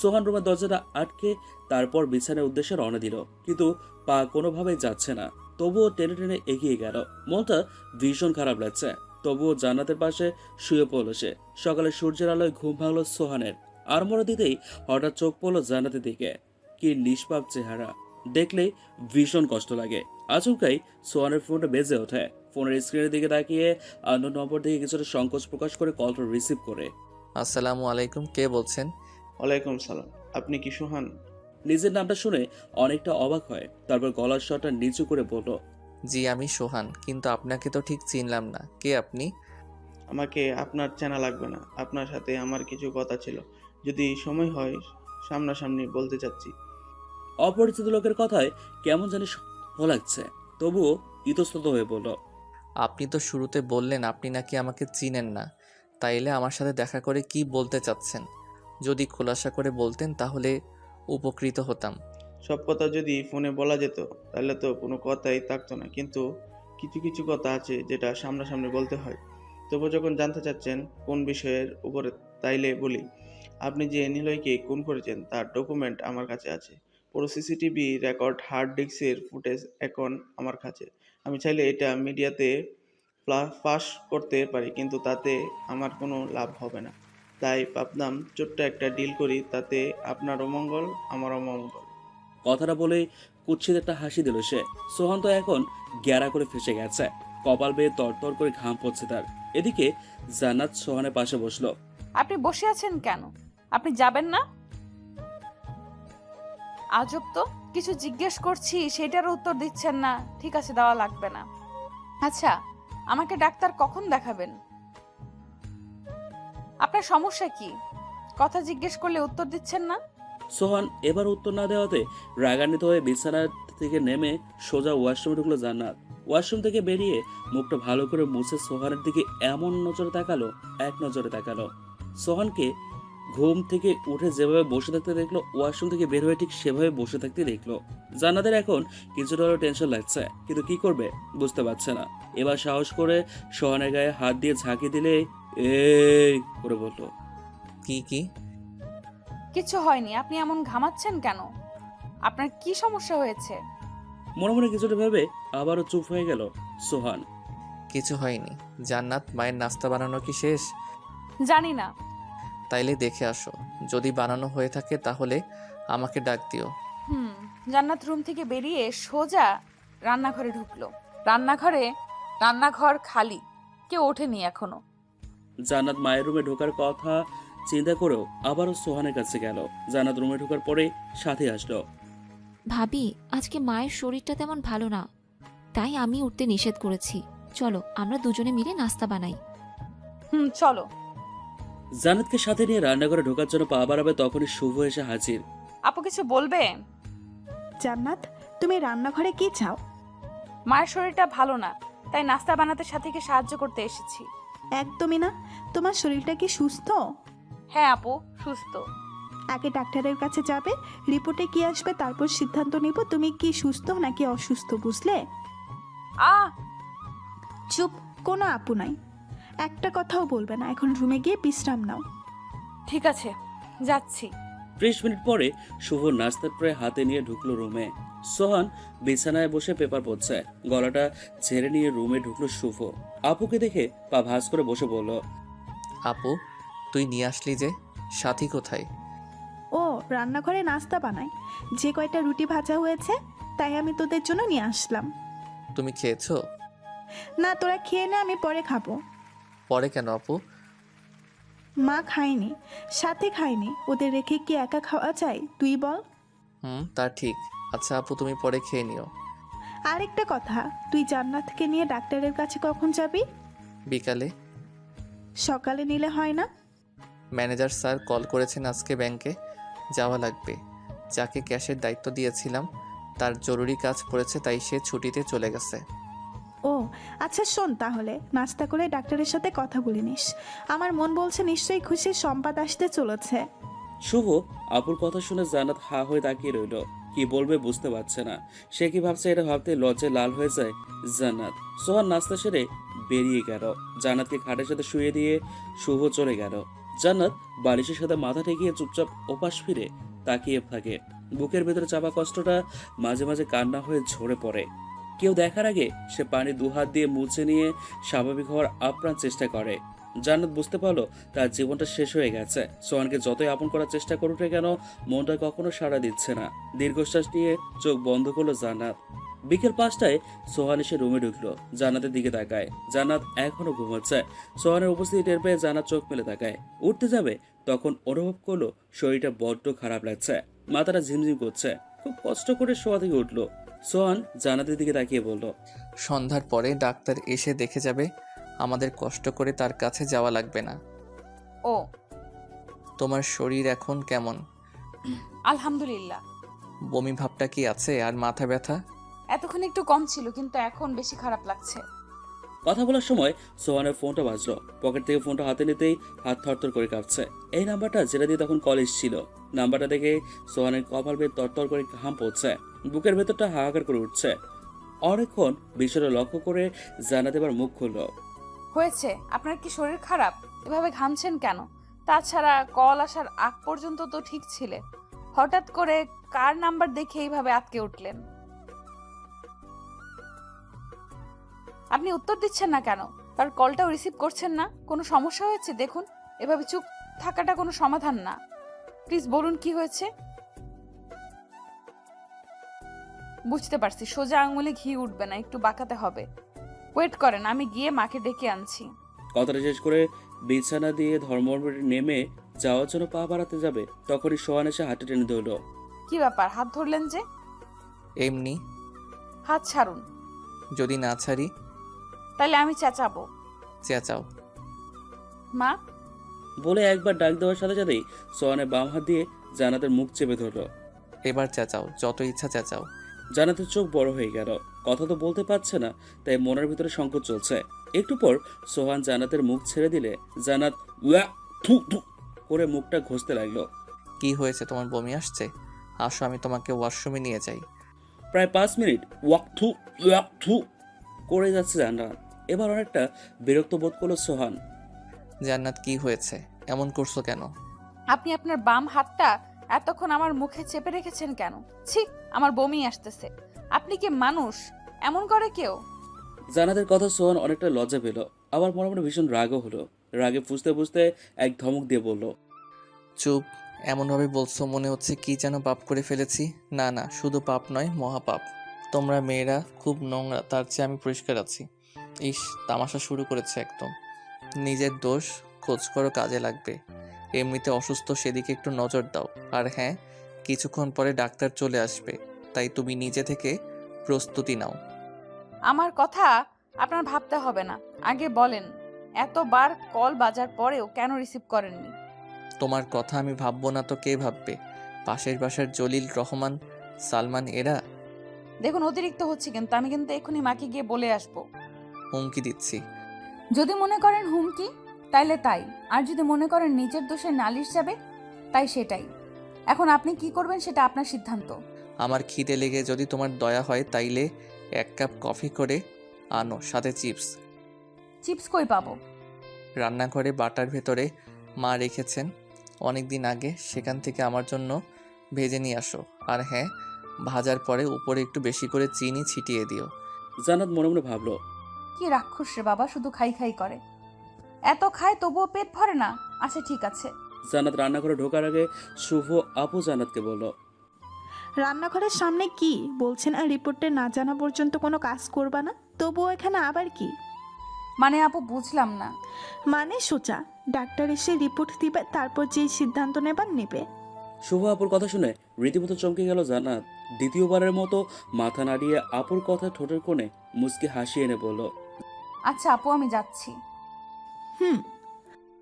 সোহান রুমের দরজাটা আটকে তারপর বিছানার উদ্দেশ্যে রওনা দিল, কিন্তু পা কোনোভাবেই যাচ্ছে না। তবুও টেনে টেনে এগিয়ে গেল। মনটা ভীষণ খারাপ লাগছে। তবুও জান্নাতের পাশে শুয়ে পড়ল সে। সকালে সূর্যের আলোয় ঘুম ভাঙলো সোহানের। আড়মোড়া দিতেই হঠাৎ চোখ পড়লো জান্নাতের দিকে। কি নিষ্পাপ চেহারা, দেখলেই ভীষণ কষ্ট লাগে। আচমকাই সোহানের ফোনটা বেজে ওঠে। ফোনের স্ক্রিনের দিকে তাকিয়ে আননোন নম্বর থেকে কিছুটা সংকোচ প্রকাশ করে কলটা রিসিভ করে। আসসালামু আলাইকুম, কে বলছেন? ওয়ালাইকুম সালাম। আপনি কি সোহান? নিজের নামটা শুনে অনেকটা অবাক হয়, তারপর গলার স্বরটা নিচু করে বলল, জি, আমি সোহান, কিন্তু আপনাকে তো ঠিক চিনলাম না। কে আপনি? আমাকে আপনার চেনা লাগবে না। আপনার সাথে আমার কিছু কথা ছিল, যদি সময় হয় সামনাসামনি বলতে চাচ্ছি। অপরিচিত লোকের কথায় কেমন জানি সন্দেহ লাগছে, তবুও ইতস্তত হয়ে বলল, আপনি তো শুরুতে বললেন আপনি নাকি আমাকে চিনেন না, তাইলে আমার সাথে দেখা করে কি বলতে চাচ্ছেন? যদি খোলাসা করে বলতেন তাহলে উপকৃত হতাম। সব কথা যদি ফোনে বলা যেত তাহলে তো কোনো কথাই থাকতো না, কিন্তু কিছু কিছু কথা আছে যেটা সামনাসামনি বলতে হয়। তবু যখন জানতে চাচ্ছেন কোন বিষয়ের উপরে, তাইলে বলি, আপনি যে নিলয়কে খুন করেছেন তার ডকুমেন্ট আমার কাছে আছে। পুরো সিসিটিভি রেকর্ড, হার্ড ডিস্কের ফুটেজ এখন আমার কাছে। আমি চাইলে এটা মিডিয়াতে ফাঁস করতে পারি, কিন্তু তাতে আমার কোনো লাভ হবে না। তাই ভাবলাম ছোট্ট একটা ডিল করি, তাতে আপনারও মঙ্গল আমারও মঙ্গল। কথাটা বলে কুৎসিত একটা হাসি দিল সে। সোহান তো এখন গ্যারা করে ফেসে গেছে, কপাল বেয়ে তরতর করে ঘাম পড়ছে তার। এদিকে জান্নাত সোহানের পাশে বসলো। আপনি বসে আছেন কেন? আপনি যাবেন না? আজব তো, কিছু জিজ্ঞেস করছি সেটার উত্তর দিচ্ছেন না। ঠিক আছে, দেওয়া লাগবে না। আচ্ছা, আমাকে ডাক্তার কখন দেখাবেন? আপনার সমস্যা কি? কথা জিজ্ঞেস করলে উত্তর দিচ্ছেন না। সোহান এবার উত্তর না দেওয়াতে রাগান্বিত হয়ে বিছানা থেকে নেমে সোজা ওয়াশরুমে ঢুকলো জান্নাত। ওয়াশরুম থেকে বেরিয়ে মুখটা ভালো করে মুছে সোহানের দিকে এমন নজরে তাকালো, এক নজরে তাকালো। সোহানকে ঘুম থেকে উঠে যেভাবে বসে থাকতে দেখলো, ওয়াশরুম থেকে বের হয়ে ঠিক সেভাবে বসে থাকতে দেখলো। জান্নাতের এখন কিছুটা হলেও টেনশন লাগছে, কিন্তু কি করবে বুঝতে পারছে না। এবার সাহস করে সোহানের গায়ে হাত দিয়ে ঝাঁকি দিলে এই করে বললো, কি? কিছু হয়নি। আপনি এমন ঘামাচ্ছেন কেন? আপনার কি সমস্যা হয়েছে? মনে মনে কিছুটা ভেবে আবারও চুপ হয়ে গেল সোহান। কিছু হয়নি। জান্নাত, মায়ের নাস্তা বানানো কি শেষ? জানি না। তাইলে দেখে আসো, যদি বানানো হয়ে থাকে তাহলে আমাকে ডাক দিও। জান্নাত রুম থেকে বেরিয়ে সোজা রান্নাঘরে ঢুকলো। রান্নাঘর খালি, কেউ ওঠেনি এখনো। জান্নাত মায়ের রুমে ঢোকার কথা চিন্তা করেও আবারও সোহানের কাছে গেল। জান্নাত রুমে ঢোকার পরে সাথে আসলো। ভাবি, আজকে মায়ের শরীরটা তেমন ভালো না, তাই আমি উঠতে নিষেধ করেছি। চলো আমরা দুজনে মিলে নাস্তা বানাই। চলো। জান্নাতকে সাথে নিয়ে রান্নাঘরে ঢোকার জন্য পা বাড়াবে, তখনই শুভ এসে হাজির। আপু কিছু বলবে? জান্নাত, তুমি রান্নাঘরে কি চাও? মায়ের শরীরটা ভালো না, তাই নাস্তা বানাতে সাথীকে সাহায্য করতে এসেছি। একদমই না। তোমার শরীরটা কি সুস্থ? হ্যাঁ আপু, সুস্থ। আগে ডাক্তারের কাছে যাবে, রিপোর্টে কি আসবে তারপর সিদ্ধান্ত নিব তুমি কি সুস্থ নাকি অসুস্থ, বুঝলে? চুপ, কোনো আপু নাই, একটা কথাও বলবে না। এখন রুমে গিয়ে বিশ্রাম নাও। ঠিক আছে, যাচ্ছি। 30 মিনিট পরে শুভ নাস্তার ট্রে হাতে নিয়ে ঢুকলো রুমে। সোহান বিছানায় বসে পেপার পড়ছে। গলাটা ছেড়ে নিয়ে রুমে ঢুকলো শুভ। আপুকে দেখে পা ভাঁজ করে বসে বলল, আপু, তুই নিয়ে আসলি যে, সাথী কোথায়? ও রান্নাঘরে নাস্তা বানায়, যে কয়টা রুটি ভাজা হয়েছে তাই আমি তোদের জন্য নিয়ে আসলাম। তুমি খেয়েছো? না, তোরা খেয়ে নে, আমি পরে খাবো। পরে কেন আপু? মা খায়নি, সাথে খায়নি, ওদের রেখে কি একা খাওয়া যায় তুই বল? তা ঠিক। আচ্ছা আপু, তুমি পরে খেয়ে নিও। আরেকটা কথা, তুই জান্নাতকে নিয়ে ডাক্তারের কাছে কখন যাবি? বিকালে। সকালে নিলে হয় না? ম্যানেজার স্যার কল করেছেন, আজকে ব্যাংকে যাওয়া লাগবে। যাকে ক্যাশের দায়িত্ব দিয়েছিলাম তার জরুরি কাজ পড়েছে, তাই সে ছুটিতে চলে গেছে। ও আচ্ছা, শোন তাহলে, নাস্তা করে ডাক্তারের সাথে কথা বলে নিস। আমার মন বলছে নিশ্চয়ই খুশি সংবাদ আসতে চলেছে। শুভ আপুর কথা শুনে জান্নাত হা হয়ে তাকিয়ে রইল। কি বলবে বুঝতে পারছে না। সে কি ভাবছে এটা ভাবতে লজ্জায় লাল হয়ে যায় জান্নাত। সোহান নাস্তা সেরে বেরিয়ে গেল। জান্নাতকে খাটের সাথে শুয়ে দিয়ে শুভ চলে গেল। জান্নাত বালিশের সাথে মাথা ঠেকিয়ে চুপচাপ ওপাশ ফিরে তাকিয়ে থাকে। বুকের ভেতরে চাপা কষ্টটা মাঝে মাঝে কান্না হয়ে ঝরে পড়ে। কেউ দেখার আগে সে পানি দুহাত দিয়ে মুছে নিয়ে স্বাভাবিক হওয়ার আপ্রাণ চেষ্টা করে। জান্নাত বুঝতে পারলো তার জীবনটা শেষ হয়ে গেছে। সোহানকে যতই আপন করার চেষ্টা করুক না কেন, মনটা কখনো সাড়া দিচ্ছে না। দীর্ঘশ্বাস নিয়ে চোখ বন্ধ করলো জান্নাত। বিকেল 5টায় সোহান এসে রুমে ঢুকলো। জান্নাতের দিকে তাকায়। জান্নাত এখনো ঘুমাচ্ছে। সোহানের উপস্থিতি টের পেয়ে জান্নাত চোখ মেলে তাকায়। উঠতে যাবে তখন অনুভব করলো শরীরটা বড্ড খারাপ লাগছে। মাথাটা ঝিমঝিম করছে। খুব কষ্ট করে শোয়া থেকে উঠলো। সোহান জান্নাতের দিকে তাকিয়ে বলল, সন্ধ্যার পরে ডাক্তার এসে দেখে যাবে, আমাদের কষ্ট করে তার কাছে যাওয়া লাগবে না। ও তোমার শরীর এখন কেমন? আলহামদুলিল্লাহ। বমি ভাবটা কি আছে আর মাথা ব্যথা? এতক্ষণ একটু কম ছিল, কিন্তু এখন বেশি খারাপ লাগছে। কথা বলার সময় সোহানের ফোনটা বাজলো। পকেট থেকে ফোনটা হাতে নিতেই হাত থরথর করে কাঁপছে। এই নাম্বারটা যেটা দিয়ে তখন কল এসেছিল। নাম্বারটা দেখে সোহানের কপাল বেয়ে তরতর করে ঘাম পড়ছে। বুকের ভেতরটা হাহাকার করে উঠছে। অনেকক্ষণ বিষয়টা লক্ষ্য করে জান্নাত এবার মুখ খুললো। হয়েছে, আপনার কি শরীর খারাপ? এভাবে ঘামছেন কেন? তাছাড়া কল আসার আগ পর্যন্ত তো ঠিক ছিলে, হঠাৎ করে কার নাম্বার দেখে এইভাবে আটকে উঠলেন? আপনি উত্তর দিচ্ছেন না কেন? তার কলটাও রিসিভ করছেন না? কোনো সমস্যা হয়েছে? দেখুন, এভাবে চুপ থাকাটা কোনো সমাধান না। প্লিজ বলুন কি হয়েছে। বুঝতে পারছি, সোজা আঙুলে ঘি উঠবে না, একটু বাঁকাতে হবে। ওয়েট করেন, আমি গিয়ে মাকে ডেকে আনছি। কথাটা শেষ করে বিছানা দিয়ে ধর্মঘট নেমে যাওয়ার জন্য পা বাড়াতে যাবে, তখনই সোহান এসে হাতে টেনে ধরল। কি ব্যাপার, হাত ধরলেন যে? এমনি। হাত ছাড়ুন। যদি না ছাড়ি? তাহলে আমি চেঁচাবো। চেঁচাও। মা বলে একবার ডাক দেওয়ার সাথে সাথেই সোহানের বাম হাত দিয়ে জান্নাতের মুখ চেপে ধরল। এবার চেঁচাও, যত ইচ্ছা চেঁচাও। জান্নাতের চোখ বড় হয়ে গেল। কথা তো বলতে পারছে না, তাই মনের ভিতরে সংকোচ চলছে। একটু পর সোহান জান্নাতের মুখ ছেড়ে দিলে জান্নাত উয়া থু থু করে মুখটা ঘষতে লাগলো। কি হয়েছে, তোমার বমি আসছে? আসো, আমি তোমাকে ওয়াশরুমে নিয়ে যাই। প্রায় 5 মিনিট ওয়াক থু করে যাচ্ছে জান্নাত। এবার অনেকটা বিরক্ত বোধ করলো সোহান। জান্নাত কি হয়েছে, এমন করছো কেন? আপনি আপনার বাম হাতটা এতক্ষণ আমার মুখে চেপে রেখেছেন কেন? ছি, আমার বমি আসতেছে। আপনি কি মানুষ? এমন করে কেউ? জান্নাতের কথা সোহান অনেকটা লজ্জা পেল, আবার মনে মনে ভীষণ রাগও হলো। রাগে ফুঁসতে ফুঁসতে এক ধমক দিয়ে বলল, চুপ। এমনভাবে বলছো মনে হচ্ছে কি যেন পাপ করে ফেলেছি। না না, শুধু পাপ নয়, মহাপাপ। তোমরা মেয়েরা খুব নোংরা, তার চেয়ে আমি পরিষ্কার আছি। ইস, তামাশা শুরু করেছে একদম। নিজের দোষ খোঁজ করো, কাজে লাগবে। এমনিতে অসুস্থ, সেদিকে একটু নজর দাও। আর হ্যাঁ, কিছুক্ষণ পরে ডাক্তার চলে আসবে, তাই তুমি নিজে থেকে প্রস্তুতি নাও। আমার কথা আপনার ভাবতে হবে না, আগে বলেন এতবার কল বাজার পরেও কেন রিসিভ করেননি? তোমার কথা আমি ভাববো না তো কে ভাববে? পাশের বাসার জলিল, রহমান, সালমান এরা। দেখুন, অতিরিক্ত হচ্ছে কিন্তু। আমি কিন্তু এখনই মাকে গিয়ে বলে আসবো। হুমকি দিচ্ছি। যদি মনে করেন হুমকি, তাইলে তাই। আর যদি মনে করেন নিজের দোষে নালিশ যাবে, তাই সেটাই। এখন আপনি কি করবেন সেটা আপনার সিদ্ধান্ত। আমার খিদে লেগে যদি তোমার দয়া হয় তাইলে 1 কাপ কফি করে আনো, সাথে চিপস। চিপস কই পাবো? রান্নাঘরে বাটার ভেতরে মা রেখেছেন অনেক দিন আগে, সেখান থেকে আমার জন্য ভেজে নিয়ে আসো। আর হ্যাঁ, ভাজার পরে উপরে একটু বেশি করে চিনি ছিটিয়ে দিও। জান্নাত মনে মনে ভাবলো, কি রাক্ষস রে বাবা, শুধু খাই খাই করে। এত খায় তবুও পেট ভরে না। আচ্ছা ঠিক আছে, জান্নাত রান্নাঘরে ঢোকার আগে শুভ আপু জান্নাতকে বলল, রান্নাঘরের সামনে কি বলছেন? আর রিপোর্টে না জানা পর্যন্ত কোনো কাজ করবা না? তবুও এখানে আবার কি মানে আপু বুঝলাম না। মানে? সোজা ডাক্তার এসে রিপোর্ট দিবে, তারপর যেই সিদ্ধান্ত নেবার নেবে। শুভ আপুর কথা শুনে রীতিমতো চমকে গেল জান্নাত। দ্বিতীয়বারের মতো মাথা নাড়িয়ে আপুর কথা ঠোঁটের কোণে মুচকি হাসি এনে বলল, আচ্ছা আপু, আমি যাচ্ছি। হুম।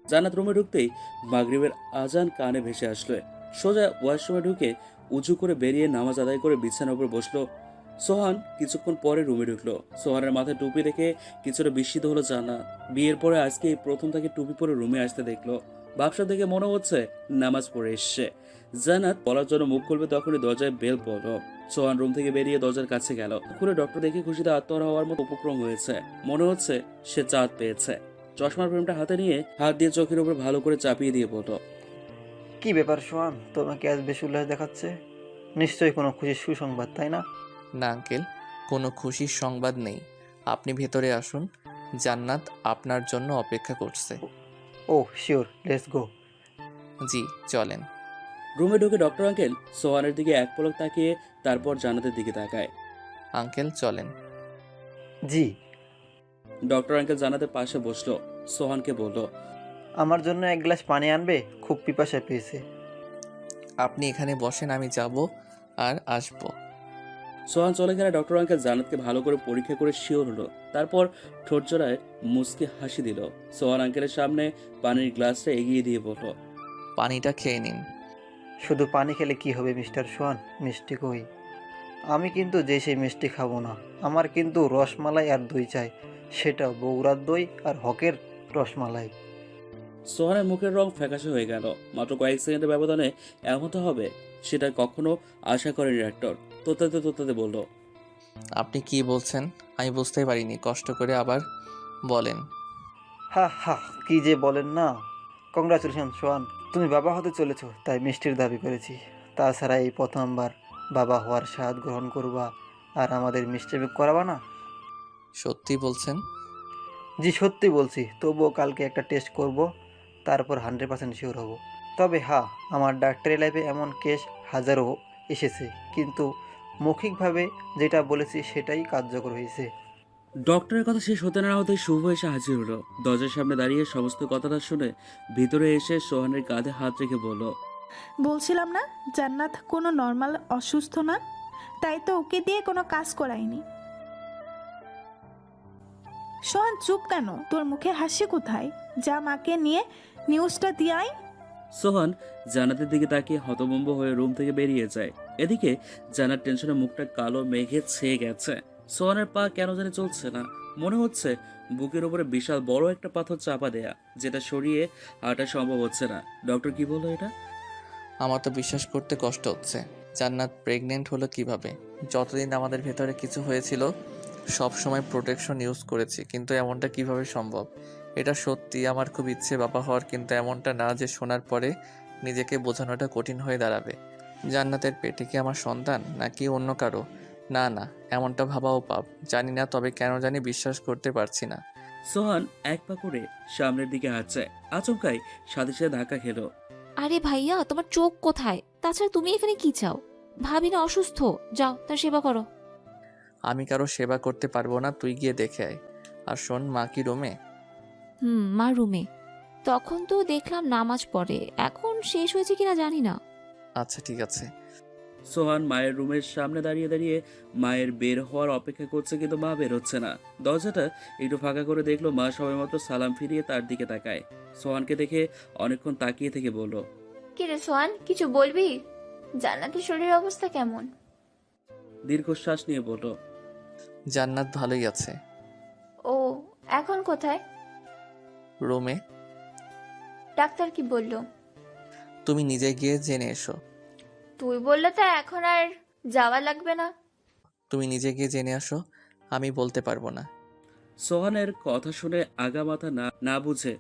জান্নাত রুমে ঢুকতেই মাগরিবের আজান কানে ভেসে আসলো। সোজা ওয়াশরুমে ঢুকে উঁচু করে বেরিয়ে নামাজ আদায় করে বিছানার উপর বসলো। সোহান কিছুক্ষণ পরে রুমে ঢুকলো। সোহানের মাথায় টুপি দেখে কিছুটা বিস্মিত হলো জান্নাত। বিয়ের পরে আজকে এই প্রথম তাকে টুপি পরে রুমে আসতে দেখলো। ব্যবসা দেখে মনে হচ্ছে নামাজ পড়ে এসছে। জান্নাত বলার জন্য মুখ খুলবে তখনই দরজায় বেল পড়লো। সোহান রুম থেকে বেরিয়ে দরজার কাছে গেল। খুলে ডক্টর দেখে খুশিতে আত্মহারা হওয়ার মতো উপক্রম হয়েছে। মনে হচ্ছে সে চাঁদ পেয়েছে। চশমার ফ্রেমটা হাতে নিয়ে হাত দিয়ে চোখের উপর ভালো করে চাপিয়ে দিয়ে বলল, কি ব্যাপার সোহান, তোমাকে আজ বেশ উল্লাস দেখাচ্ছে? নিশ্চয়ই কোনো খুশির সুসংবাদ, তাই না? না আঙ্কেল, কোনো খুশির সংবাদ নেই। আপনি ভেতরে আসুন, জান্নাত আপনার জন্য অপেক্ষা করছে। ও শিওর, লেটস গো। জি চলেন। রুমে ঢুকে ডক্টর আঙ্কেল সোহানের দিকে এক পলক তাকিয়ে তারপর জান্নাতের দিকে তাকায়। আঙ্কেল চলেন। জি। ডক্টর আঙ্কেল জান্নাতের পাশে বসলো। সোহানকে বলল, আমার জন্য এক গ্লাস পানি আনবে? খুব পিপাসা পেয়েছে। আপনি এখানে বসেন, আমি যাব আর আসব। সোহান চলে গেলে ডক্টর আঙ্কেল জান্নাতকে ভালো করে পরীক্ষা করে শিওর হলো। তারপর ঠোঁট জোড়ায় মুচকি হাসি দিল। সোহান আঙ্কেলের সামনে পানির গ্লাসটা এগিয়ে দিয়ে বলল, পানিটা খেয়ে নিন। শুধু পানি খেলে কি হবে মিস্টার সোহান, মিষ্টি কই? আমি কিন্তু সেই মিষ্টি খাবো না। আমার কিন্তু রসমালাই আর দই চাই, সেটা বগুড়ার দই আর হকের রসমালাই। সোহানের মুখের রং ফ্যাকাশে হয়ে গেল। মাত্র কয়েক সেকেন্ডের ব্যবধানে এমনটা হবে সেটা কখনো আশা করেনি ডাক্তার। তোতাতে বলল, আপনি কি বলছেন আমি বুঝতেই পারিনি, কষ্ট করে আবার বলেন। হা হা, কি যে বলেন না। কংগ্রাচুলেশন সোহান, তুমি বাবা হতে চলেছো, তাই মিষ্টির দাবি করেছি। তাছাড়া এই প্রথমবার বাবা হওয়ার স্বাদ গ্রহণ করবা আর আমাদের মিষ্টি মুখ করাবা না? সত্যি বলছেন? জি সত্যি বলছি। তবুও কালকে একটা টেস্ট করব, তারপর 100% শিওর হব। তবে হ্যাঁ, আমার ডাক্তারি লাইফে এমন কেস হাজারো এসেছে, কিন্তু মৌখিকভাবে যেটা বলেছি সেটাই কার্যকর হয়েছে। ডক্টরের কথা শেষ হতে না হতেই শুভ এসে হাজির হলো। দরজার সামনে দাঁড়িয়ে সমস্ত কথাটা শুনে ভিতরে এসে সোহানের কাঁধে হাত রেখে বলল, বলছিলাম না জান্নাত কোনো নর্মাল অসুস্থ না, তাই তো ওকে দিয়ে কোনো কাজ করাইনি। সোহান চুপ কেন? তোর মুখে হাসি কোথায়? যা মাকে নিয়ে নিউজটা দিয়ে আয়। সোহান জান্নাতের দিকে তাকিয়ে হতভম্ব হয়ে রুম থেকে বেরিয়ে যায়। এদিকে জান্নাত টেনশনে মুখটা কালো মেঘে ছেয়ে গেছে। সোহানের পা কেন জানি চলছে না। মনে হচ্ছে বুকের উপরে বিশাল বড় একটা পাথর চাপা দেয়া, যেটা সরিয়ে হাঁটা সম্ভব হচ্ছে না। ডক্টর কি বললো এটা? আমার তো বিশ্বাস করতে কষ্ট হচ্ছে। জান্নাত প্রেগনেন্ট হলো কিভাবে? যতদিন আমাদের ভেতরে কিছু হয়েছিল সব সময় প্রোটেকশন ইউজ করেছি, কিন্তু এমনটা কিভাবে সম্ভব? এটা সত্যি আমার খুব ইচ্ছে বাবা হওয়ার, কিন্তু এমনটা না যে শোনার পরে নিজেকে বোঝানোটা কঠিন হয়ে দাঁড়াবে। জান্নাতের পেটে কি আমার সন্তান নাকি অন্য কারো? না না, এমনটা ভাবাও পাপ। জানি না, তবে কেন জানি বিশ্বাস করতে পারছি না। সোহান এক পা করে সামনের দিকে হাঁটছে। আচমকাই সাথে সাথে ধাক্কা খেলো। আরে ভাইয়া, তোমার চোখ কোথায়? তাছাড়া তুমি এখানে কি চাও? ভাবি না অসুস্থ, যাও তার সেবা করো। আমি কারো সেবা করতে পারবো না, তুই গিয়ে দেখে আয়। আর শোন, মা কি রুমে? মা রুমে। তখন তো দেখলাম নামাজ পড়ে, এখন শেষ হয়েছে কিনা জানি না। আচ্ছা ঠিক আছে। সোহান মায়ের রুমের সামনে দাঁড়িয়ে দাঁড়িয়ে মায়ের বের হওয়ার অপেক্ষা করছে, কিন্তু মা বের হচ্ছে না। দরজাটা একটু ফাঁকা করে দেখলো মা সবেমাত্র সালাম ফিরিয়ে তার দিকে তাকায়। সোহানকে দেখে অনেকক্ষণ তাকিয়ে থেকে বলল, কি রে সোহান, কিছু বলবি? জান্নাতের শরীরের অবস্থা কেমন? দীর্ঘশ্বাস নিয়ে বলল, জান্নাত ভালোই আছে। ও এখন কোথায়? রুমে। ডাক্তার কি বললো? তুমি নিজে গিয়ে জেনে এসো। তুই বললে তো এখন আর যাওয়া লাগবে না। তুমি নিজে গিয়ে জেনে আসো, আমি বলতে পারবো না। সোহানের কথা শুনে আগা মাথা না বুঝে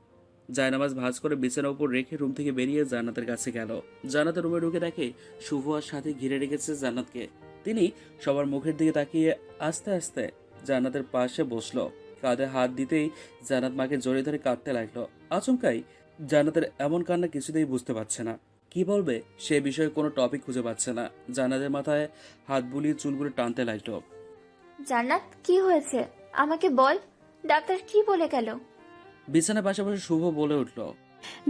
জায়নামাজ ভাঁজ করে বিছানার উপর রেখে রুম থেকে বেরিয়ে জান্নাতের কাছে গেল। জান্নাতের রুমে ঢুকে দেখে শুভ আর সাথে ঘিরে রেখেছে জান্নাতকে। তিনি সবার মুখের দিকে তাকিয়ে আস্তে আস্তে জান্নাতের পাশে বসলো। কাঁধে হাত দিতেই জান্নাত মাকে জড়িয়ে ধরে কাঁদতে লাগলো। আচমকাই জান্নাতের এমন কান্না কিছুতেই বুঝতে পারছে না। কি বলবে সে বিষয়ে কোনো টপিক খুঁজে পাচ্ছে না। জান্নাতের মাথায় হাত বুলিয়ে চুলগুলো টানতে লাগলো। জান্নাত, কি হয়েছে আমাকে বল। ডাক্তার কি বলে গেল? বিছানার পাশাপাশি শুভ বলে উঠল।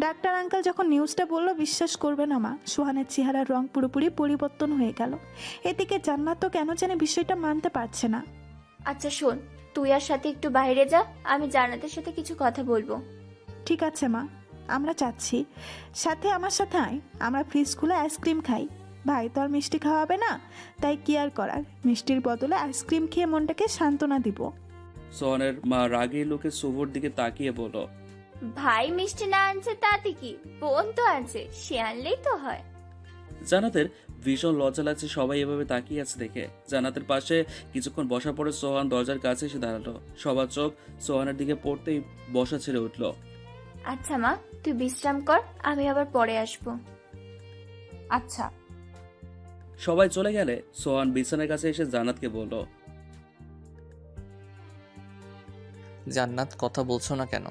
ডাক্তার আঙ্কেল যখন নিউজটা বলল, বিশ্বাস করবে না মা, সোহানের চেহারার রং পুরোপুরি পরিবর্তন হয়ে গেল। এদিকে জান্নাত তো কেন জানি বিষয়টা মানতে পারছে না। আচ্ছা শোন, তুই আর সাথে একটু বাইরে যা, আমি জান্নাতের সাথে কিছু কথা বলবো। ঠিক আছে মা, আমরা যাচ্ছি। সাথে আমার সাথে আয়, আমরা ফ্রিজ খুলে আইসক্রিম খাই। ভাই তো আর মিষ্টি খাওয়াবে না, তাই কি আর করার, মিষ্টির বদলে আইসক্রিম খেয়ে মনটাকে সান্ত্বনা দিব। সোহানের মা রাগী লোকে শুভর দিকে তাকিয়ে বলল। ভাই মিষ্টি না আনছে তাতে কি, বোন তো আনছে, সে আনলেই তো হয়। জান্নাতের ভীষণ লজ্জা লাগছে সবাই এভাবে তাকিয়ে আছে দেখে। জান্নাতের পাশে কিছুক্ষণ বসা পরে সোহান দরজার কাছে এসে দাঁড়ালো। সবার চোখ সোহানের দিকে পড়তেই বসা ছেড়ে উঠল। আচ্ছা মা, তুই বিশ্রাম কর, আমি আবার পরে আসবো। আচ্ছা। সবাই চলে গেলে সোহান বিছানার কাছে এসে জান্নাতকে বলল। জান্নাত, কথা বলছো না কেন?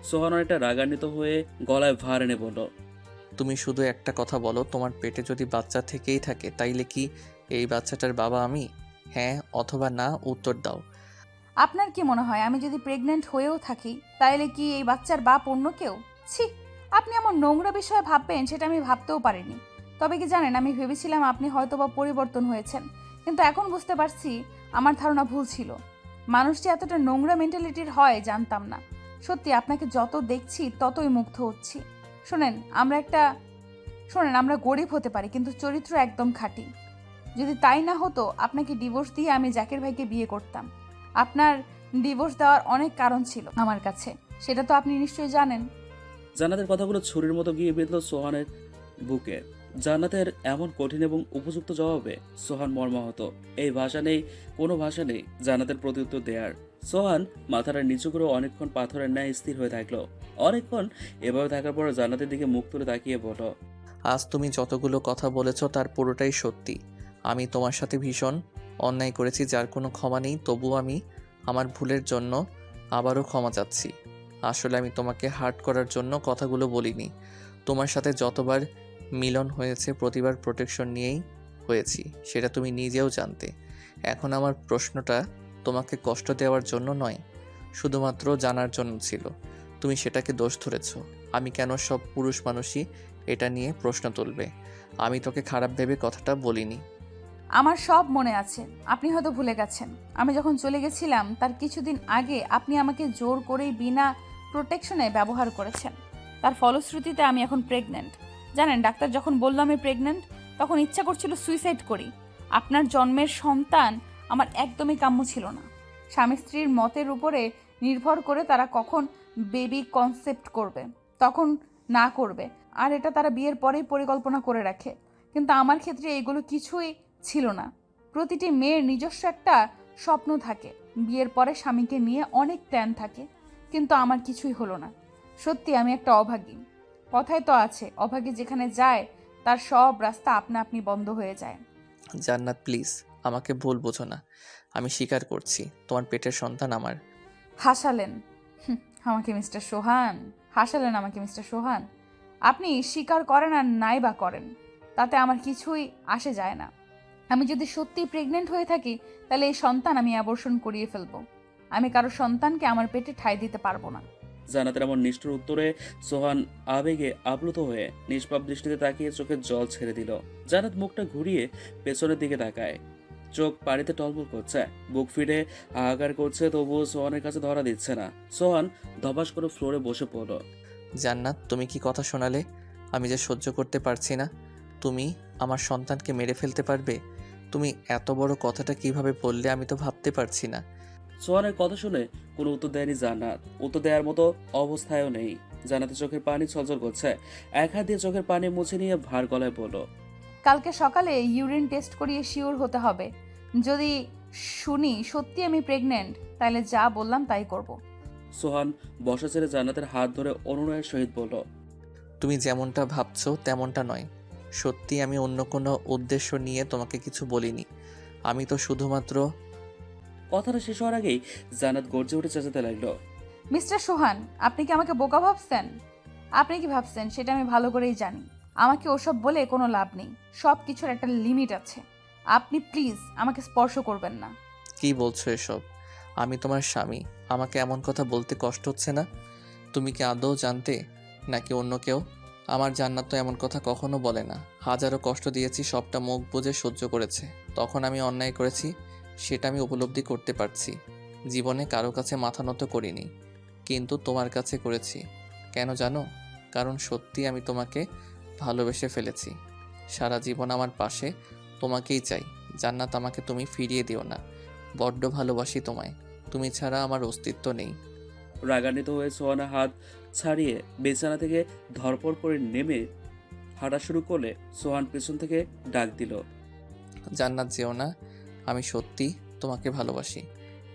সোহান অনেকটা রাগান্বিত হয়ে গলায় ভার এনে বলল। তুমি শুধু একটা কথা বলো, তোমার পেটে যদি বাচ্চা থেকেই থাকে তাইলে কি এই বাচ্চাটার বাবা আমি? হ্যাঁ অথবা না উত্তর দাও। আপনার কি মনে হয় আমি যদি প্রেগনেন্ট হয়েও থাকি তাহলে কি এই বাচ্চার বাপ অন্য কেউ? ছি, আপনি আমার নোংরা বিষয়ে ভাববেন সেটা আমি ভাবতেও পারিনি। তবে কি জানেন, আমি ভেবেছিলাম আপনি হয়তোবা পরিবর্তন হয়েছেন, কিন্তু এখন বুঝতে পারছি আমার ধারণা ভুল ছিল। মানুষ যে এতটা নোংরা মেন্টালিটির হয় জানতাম না। সত্যি আপনাকে যত দেখছি ততই মুগ্ধ হচ্ছি। শোনেন, আমরা গরিব হতে পারি কিন্তু চরিত্র একদম খাঁটি। যদি তাই না হতো আপনাকে ডিভোর্স দিয়ে আমি জাকির ভাইকে বিয়ে করতাম। আপনার ডিভোর্স দেওয়ার অনেক কারণ ছিল আমার কাছে, সেটা তো আপনি নিশ্চয়ই জানেন। জান্নাতের কথাগুলো ছুরির মতো গিয়ে বিঁধল সোহানের বুকে। জান্নাতের এমন কঠিন এবং উপযুক্ত জবাবে সোহান মর্মাহত। এই ভাষা নেই, কোনো ভাষা নেই জান্নাতের প্রত্যুত্তর দেয়ার। সোহান মাথাটা নিচু করে অনেকক্ষণ পাথরের ন্যায় স্থির হয়ে থাকলো। অনেকক্ষণ এভাবে থাকার পর জান্নাতের দিকে মুখ তুলে তাকিয়ে বলল। আজ তুমি যতগুলো কথা বলেছো তার পুরোটাই সত্যি। আমি তোমার সাথে ভীষণ অন্যায় করেছি, যার কোনো ক্ষমা নেই। তবুও আমি আমার ভুলের জন্য আবারও ক্ষমা চাচ্ছি। আসলে আমি তোমাকে হার্ট করার জন্য কথাগুলো বলিনি। তোমার সাথে যতবার মিলন হয়েছে প্রতিবার প্রোটেকশন নিয়েই হয়েছি, সেটা তুমি নিজেও জানতে। এখন আমার প্রশ্নটা তোমাকে কষ্ট দেওয়ার জন্য নয়, শুধুমাত্র জানার জন্য ছিল। তুমি সেটাকে দোষ ধরেছ। আমি কেন সব পুরুষ মানুষই এটা নিয়ে প্রশ্ন তুলবে? আমি তোকে খারাপ ভেবে কথাটা বলিনি। আমার সব মনে আছে, আপনি হয়তো ভুলে গেছেন। আমি যখন চলে গেছিলাম তার কিছুদিন আগে আপনি আমাকে জোর করেই বিনা প্রোটেকশনে ব্যবহার করেছেন। তার ফলশ্রুতিতে আমি এখন প্রেগন্যান্ট। জানেন, ডাক্তার যখন বলল আমি প্রেগন্যান্ট তখন ইচ্ছা করছিল সুইসাইড করি। আপনার জন্মের সন্তান আমার একদমই কাম্য ছিল না। স্বামী স্ত্রীর মতের উপরে নির্ভর করে তারা কখন বেবি কনসেপ্ট করবে, তখন না করবে, আর এটা তারা বিয়ের পরেই পরিকল্পনা করে রাখে। কিন্তু আমার ক্ষেত্রে এগুলো কিছুই ছিল না। প্রতিটি মেয়ের নিজস্ব একটা স্বপ্ন থাকে, বিয়ের পরে স্বামীকে নিয়ে অনেক প্ল্যান থাকে, কিন্তু আমার কিছুই হলো না। সত্যি আমি একটা অভাগী। কথায় তো আছে, অভাগী যেখানে যায় তার সব রাস্তা আপনা আপনি বন্ধ হয়ে যায়। জান্নাত প্লিজ, আমাকে ভুল বোঝো না। আমি স্বীকার করছি তোমার পেটের সন্তান আমার। হাসালেন আমাকে মিস্টার সোহান, হাসালেন আমাকে মিস্টার সোহান। আপনি স্বীকার করেন আর নাই বা করেন, তাতে আমার কিছুই আসে যায় না। আমি যদি সত্যিই প্রেগনেন্ট হয়ে থাকি তাহলে এই সন্তান আমি অ্যাবর্শন করিয়ে ফেলবো। আমি কারো সন্তানকে আমার পেটে ঠাঁই দিতে পারবো না। জান্নাতের এমন নিষ্ঠুর উত্তরে সোহান আবেগে আপ্লুত হয়ে নিষ্পাপ দৃষ্টিতে তাকিয়ে চোখের জল ছেড়ে দিল। জান্নাত মুখটা ঘুরিয়ে পেছনের দিকে তাকায়। চোখ পানিতে টলমল করছে, বুক ফিরে হাহাকার করছে, তবুও সোহানের কাছে ধরা দিচ্ছে না। সোহান ধপাস করে ফ্লোরে বসে পড়ল। জান্নাত, তুমি কি কথা শোনালে? আমি যে সহ্য করতে পারছি না। তুমি আমার সন্তানকে মেরে ফেলতে পারবে? তুমি এত বড় কথাটা কিভাবে বললে আমি তো ভাবতে পারছি না। সোহানের কথা শুনে কোনো উত্তর দেয়নি জান্নাত। উত্তর দেওয়ার মতো অবস্থায়ও নেই। জান্নাতের চোখের পানি ছলছল করছে। এক হাত দিয়ে চোখের পানি মুছে নিয়ে ভার গলায় বলল। কালকে সকালে ইউরিন টেস্ট করিয়ে শিওর হতে হবে। যদি শুনি সত্যি আমি প্রেগনেন্ট তাহলে যা বললাম তাই করব। সোহান বসা ছেড়ে জান্নাতের হাত ধরে অনুনয়ের সহিত বলল। তুমি যেমনটা ভাবছো তেমনটা নয়। সত্যি আমি অন্য কোনো উদ্দেশ্য নিয়ে তোমাকে কিছু বলিনি। আমি তো শুধুমাত্র। কথাটা শেষ হওয়ার আগেই জান্নাত গর্জে উঠে চেঁচাতে লাগলো। মিস্টার সোহান, আপনি কি আমাকে বোকা ভাবছেন? আপনি কি ভাবছেন সেটা আমি ভালো করেই জানি। আমাকে ওসব বলে কোনো লাভ নেই। সব কিছুর একটা লিমিট আছে। আপনি প্লিজ আমাকে স্পর্শ করবেন না। কি বলছো এসব? আমি তোমার স্বামী, আমাকে এমন কথা বলতে কষ্ট হচ্ছে না? তুমি কি আদৌ জানতে নাকি অন্য কেউ? আমার জান্নাত তো এমন কথা কখনো বলে না। হাজারো কষ্ট দিয়েছি, সবটা মুখ বুজে সহ্য করেছে। তখন আমি অন্যায় করেছি, সেটা আমি উপলব্ধি করতে পারছি। জীবনে কারো কাছে মাথা নত করিনি, কিন্তু তোমার কাছে করেছি। কেন জানো? কারণ সত্যি আমি তোমাকে ভালোবেসে ফেলেছি। সারা জীবন আমার পাশে তোমাকেই চাই। জান্নাত, আমাকে তুমি ফিরিয়ে দিও না। বড্ড ভালোবাসি তোমায়। তুমি ছাড়া আমার অস্তিত্ব নেই। রাগান্বিত হয়ে সোহানা হাত ছাড়িয়ে বিছানা থেকে ধরপড় করে নেমে হাঁটা শুরু করলে সোহান পেছন থেকে ডাক দিল। জান্নাত, যেও না। আমি সত্যি তোমাকে ভালোবাসি।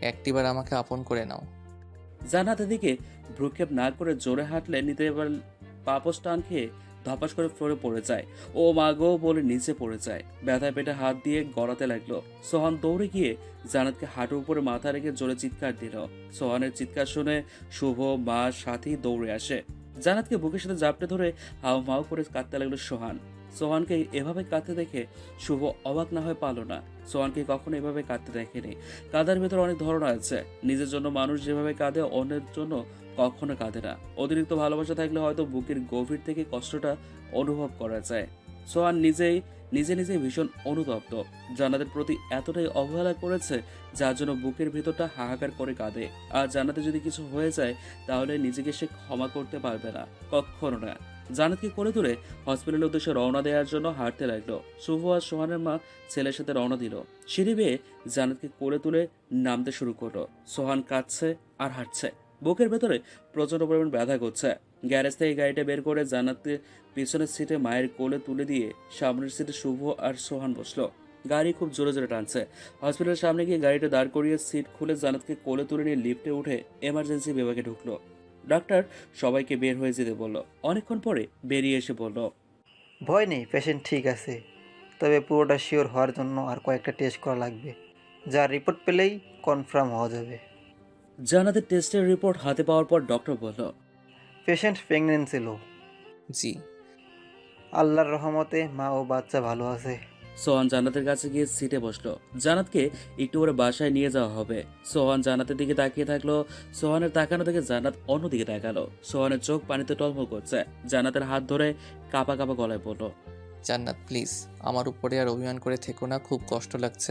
একটিবার আমাকে আপন করে নাও। জান্নাতের দিকে ভ্রুক্ষেপ না করে জোরে হাঁটলে নিতে এবার পাপস টান খেয়ে ধপাস করে ফ্লোরে পড়ে যায়। ও মা গো বলে নিচে পড়ে যায়। ব্যথায় পেটে হাত দিয়ে গড়াতে লাগলো। সোহান দৌড়ে গিয়ে জান্নাতকে হাঁটুর উপরে মাথা রেখে জোরে চিৎকার দিল। সোহানের চিৎকার শুনে শুভ মা সাথী দৌড়ে আসে। জান্নাতকে বুকের সাথে জাপটে ধরে হাউ মাউ করে কাঁদতে লাগলো সোহান। সোহানকে এভাবে কাঁদতে দেখে শুভ অবাক না হয়ে পারল না। সোহানকে কখনো এভাবে কাঁদতে দেখেনি। কাঁদার ভেতর অনেক ধরনা আছে। নিজের জন্য মানুষ যেভাবে কাঁদে, অন্যের জন্য কখনো কাঁদে না। অতিরিক্ত ভালোবাসা থাকলে হয়তো বুকের গভীর থেকে কষ্টটা অনুভব করা যায়। সোহান নিজে নিজে ভীষণ অনুতপ্ত। জান্নাতের প্রতি এতটাই অবহেলা করেছে, যার জন্য বুকের ভেতরটা হাহাকার করে কাঁদে। আর জান্নাতে যদি কিছু হয়ে যায়, তাহলে নিজেকে সে ক্ষমা করতে পারবে না, কখনো না। জান্নাতকে কোলে তুলে হসপিটালের উদ্দেশ্যে রওনা দেওয়ার জন্য হাঁটতে লাগলো। শুভ আর সোহানের মা ছেলের সাথে রওনা দিল। সিঁড়ি বেয়ে জান্নাতকে কোলে তুলে নামতে শুরু করলো। সোহান কাঁদছে আর হাঁটছে। বুকের ভেতরে প্রচন্ড পরিমাণ ব্যথা করছে। গ্যারেজ থেকে গাড়িটা বের করে জান্নাতকে পিছনের সিটে মায়ের কোলে তুলে দিয়ে সামনের সিটে শুভ আর সোহান বসলো। গাড়ি খুব জোরে জোরে টানছে। হসপিটালের সামনে গিয়ে গাড়িটা দাঁড় করিয়ে সিট খুলে জান্নাতকে কোলে তুলে নিয়ে লিফটে উঠে এমার্জেন্সি বিভাগে ঢুকলো। ডাক্তার সবাইকে বের হয়ে যেতে বলল। অনেকক্ষণ পরে বেরিয়ে এসে বলল, ভয় নেই, পেশেন্ট ঠিক আছে। তবে পুরোটা শিওর হওয়ার জন্য আর কয়েকটা টেস্ট করা লাগবে, যার রিপোর্ট পেলেই কনফার্ম হওয়া যাবে। জান্নাতের টেস্টের রিপোর্ট হাতে পাওয়ার পর ডক্টর বলল, পেশেন্ট প্রেগনেন্সি লো। জি। আল্লাহর রহমতে মা ও বাচ্চা ভালো আছে। সোহান জান্নাতের কাছে গিয়ে সিটে বসলো। জান্নাতকে একটু করে বাসায় নিয়ে যাওয়া হবে। সোহান জান্নাতের দিকে তাকিয়ে থাকলো। সোহানের তাকানো দেখে জান্নাত অন্যদিকে তাকালো। সোহানের চোখ পানিতে টলমল করছে। জান্নাতের হাত ধরে কাঁপা কাঁপা গলায় বলল, জান্নাত, প্লিজ আমার উপরে আর অভিমান করে থেকো না। খুব কষ্ট লাগছে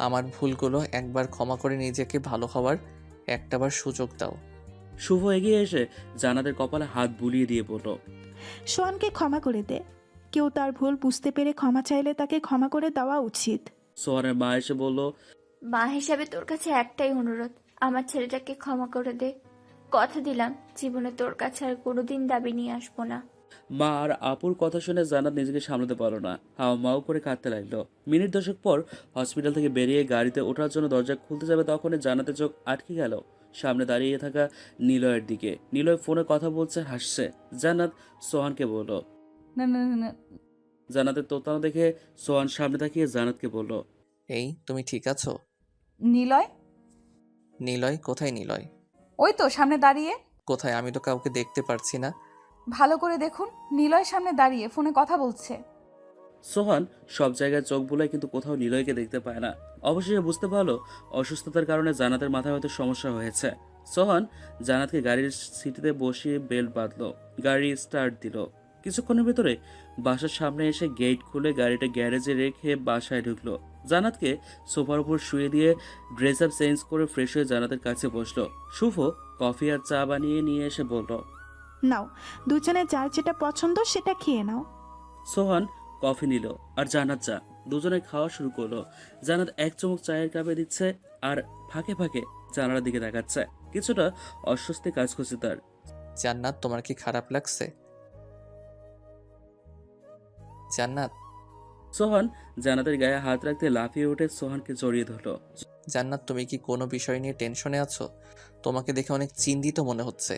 আমার ভুলগুলো একবার ক্ষমা করে নিজেকে ভালো হওয়ার একটাবার সুযোগ দাও। শুভ এগিয়ে এসে জান্নাতের কপালে হাত বুলিয়ে দিয়ে বলল, সোহানকে ক্ষমা করে দে। কেউ তার ভুল বুঝতে পেরে ক্ষমা চাইলে তাকে ক্ষমা করে দেওয়া উচিত। সোহানের মা এসে বলল, মা হিসাবে তোর কাছে একটাই অনুরোধ, আমার ছেলেটাকে ক্ষমা করে দে। কথা দিলাম জীবনে তোর কাছে আর কোনোদিন দাবি নিয়ে আসবো না। মা আর আপুর কথা শুনে জান্নাত নিজেকে সামলাতে পারলো না। হাও মাও করে কাঁদতে লাগলো। মিনিট দশেক পর হসপিটাল থেকে বেরিয়ে গাড়িতে ওঠার জন্য দরজা খুলতে যাবে, তখনই জান্নাতের চোখ আটকে গেল সামনে দাঁড়িয়ে থাকা নিলয়ের দিকে। নিলয় ফোনে কথা বলছে, হাসছে। জান্নাত সোহানকে বলল, না না না, না। জান্নাতের তোতানো দেখে সোহান সামনে তাকিয়ে জান্নাতকে বলল, এই, তুমি ঠিক আছো? নিলয়? নিলয়? কোথায় নিলয়? ওই তো সামনে দাঁড়িয়ে। কোথায়? আমি তো কাউকে দেখতে পারছি না। ভালো করে দেখুন, নিলয় সামনে দাঁড়িয়ে ফোনে কথা বলছে। সোহান সব জায়গায় চোখ বুলায়, কিন্তু কোথাও নিলয়কে দেখতে পায় না। অবশেষে বুঝতে পারলো অসুস্থতার কারণে জান্নাতের মাথায় হয়তো সমস্যা হয়েছে। সোহান জান্নাতকে গাড়ির সিটিতে বসিয়ে বেল্ট বাঁধলো। গাড়ি স্টার্ট দিল। কিছুক্ষণের ভেতরে বাসার সামনে এসে গেট খুলে গাড়িটা গ্যারেজে রেখে বাসায় ঢুকলো। জান্নাতকে সোফার উপর শুয়ে দিয়ে ড্রেস আপ চেঞ্জ করে ফ্রেশ হয়ে জান্নাতের কাছে বসলো। শুভ কফি আর চা বানিয়ে নিয়ে এসে বলল, নাও, দুজনে যার যেটা পছন্দ সেটা খেয়ে নাও। সোহান কফি নিল আর জান্নাত চা। দুজনে খাওয়া শুরু করলো। জান্নাত এক চুমুক চায়ের কাপে দিচ্ছে আর ফাঁকে ফাঁকে জানালার দিকে তাকাচ্ছে। কিছুটা অস্বস্তি কাজ করছে তার। জান্নাত, তোমার কি খারাপ লাগছে? জান্নাত? সোহান জান্নাতের গায়ে হাত রাখতে লাফিয়ে উঠে সোহানকে জড়িয়ে ধরলো। জান্নাত, তুমি কি কোনো বিষয় নিয়ে টেনশনে আছো? তোমাকে দেখে অনেক চিন্তিত মনে হচ্ছে।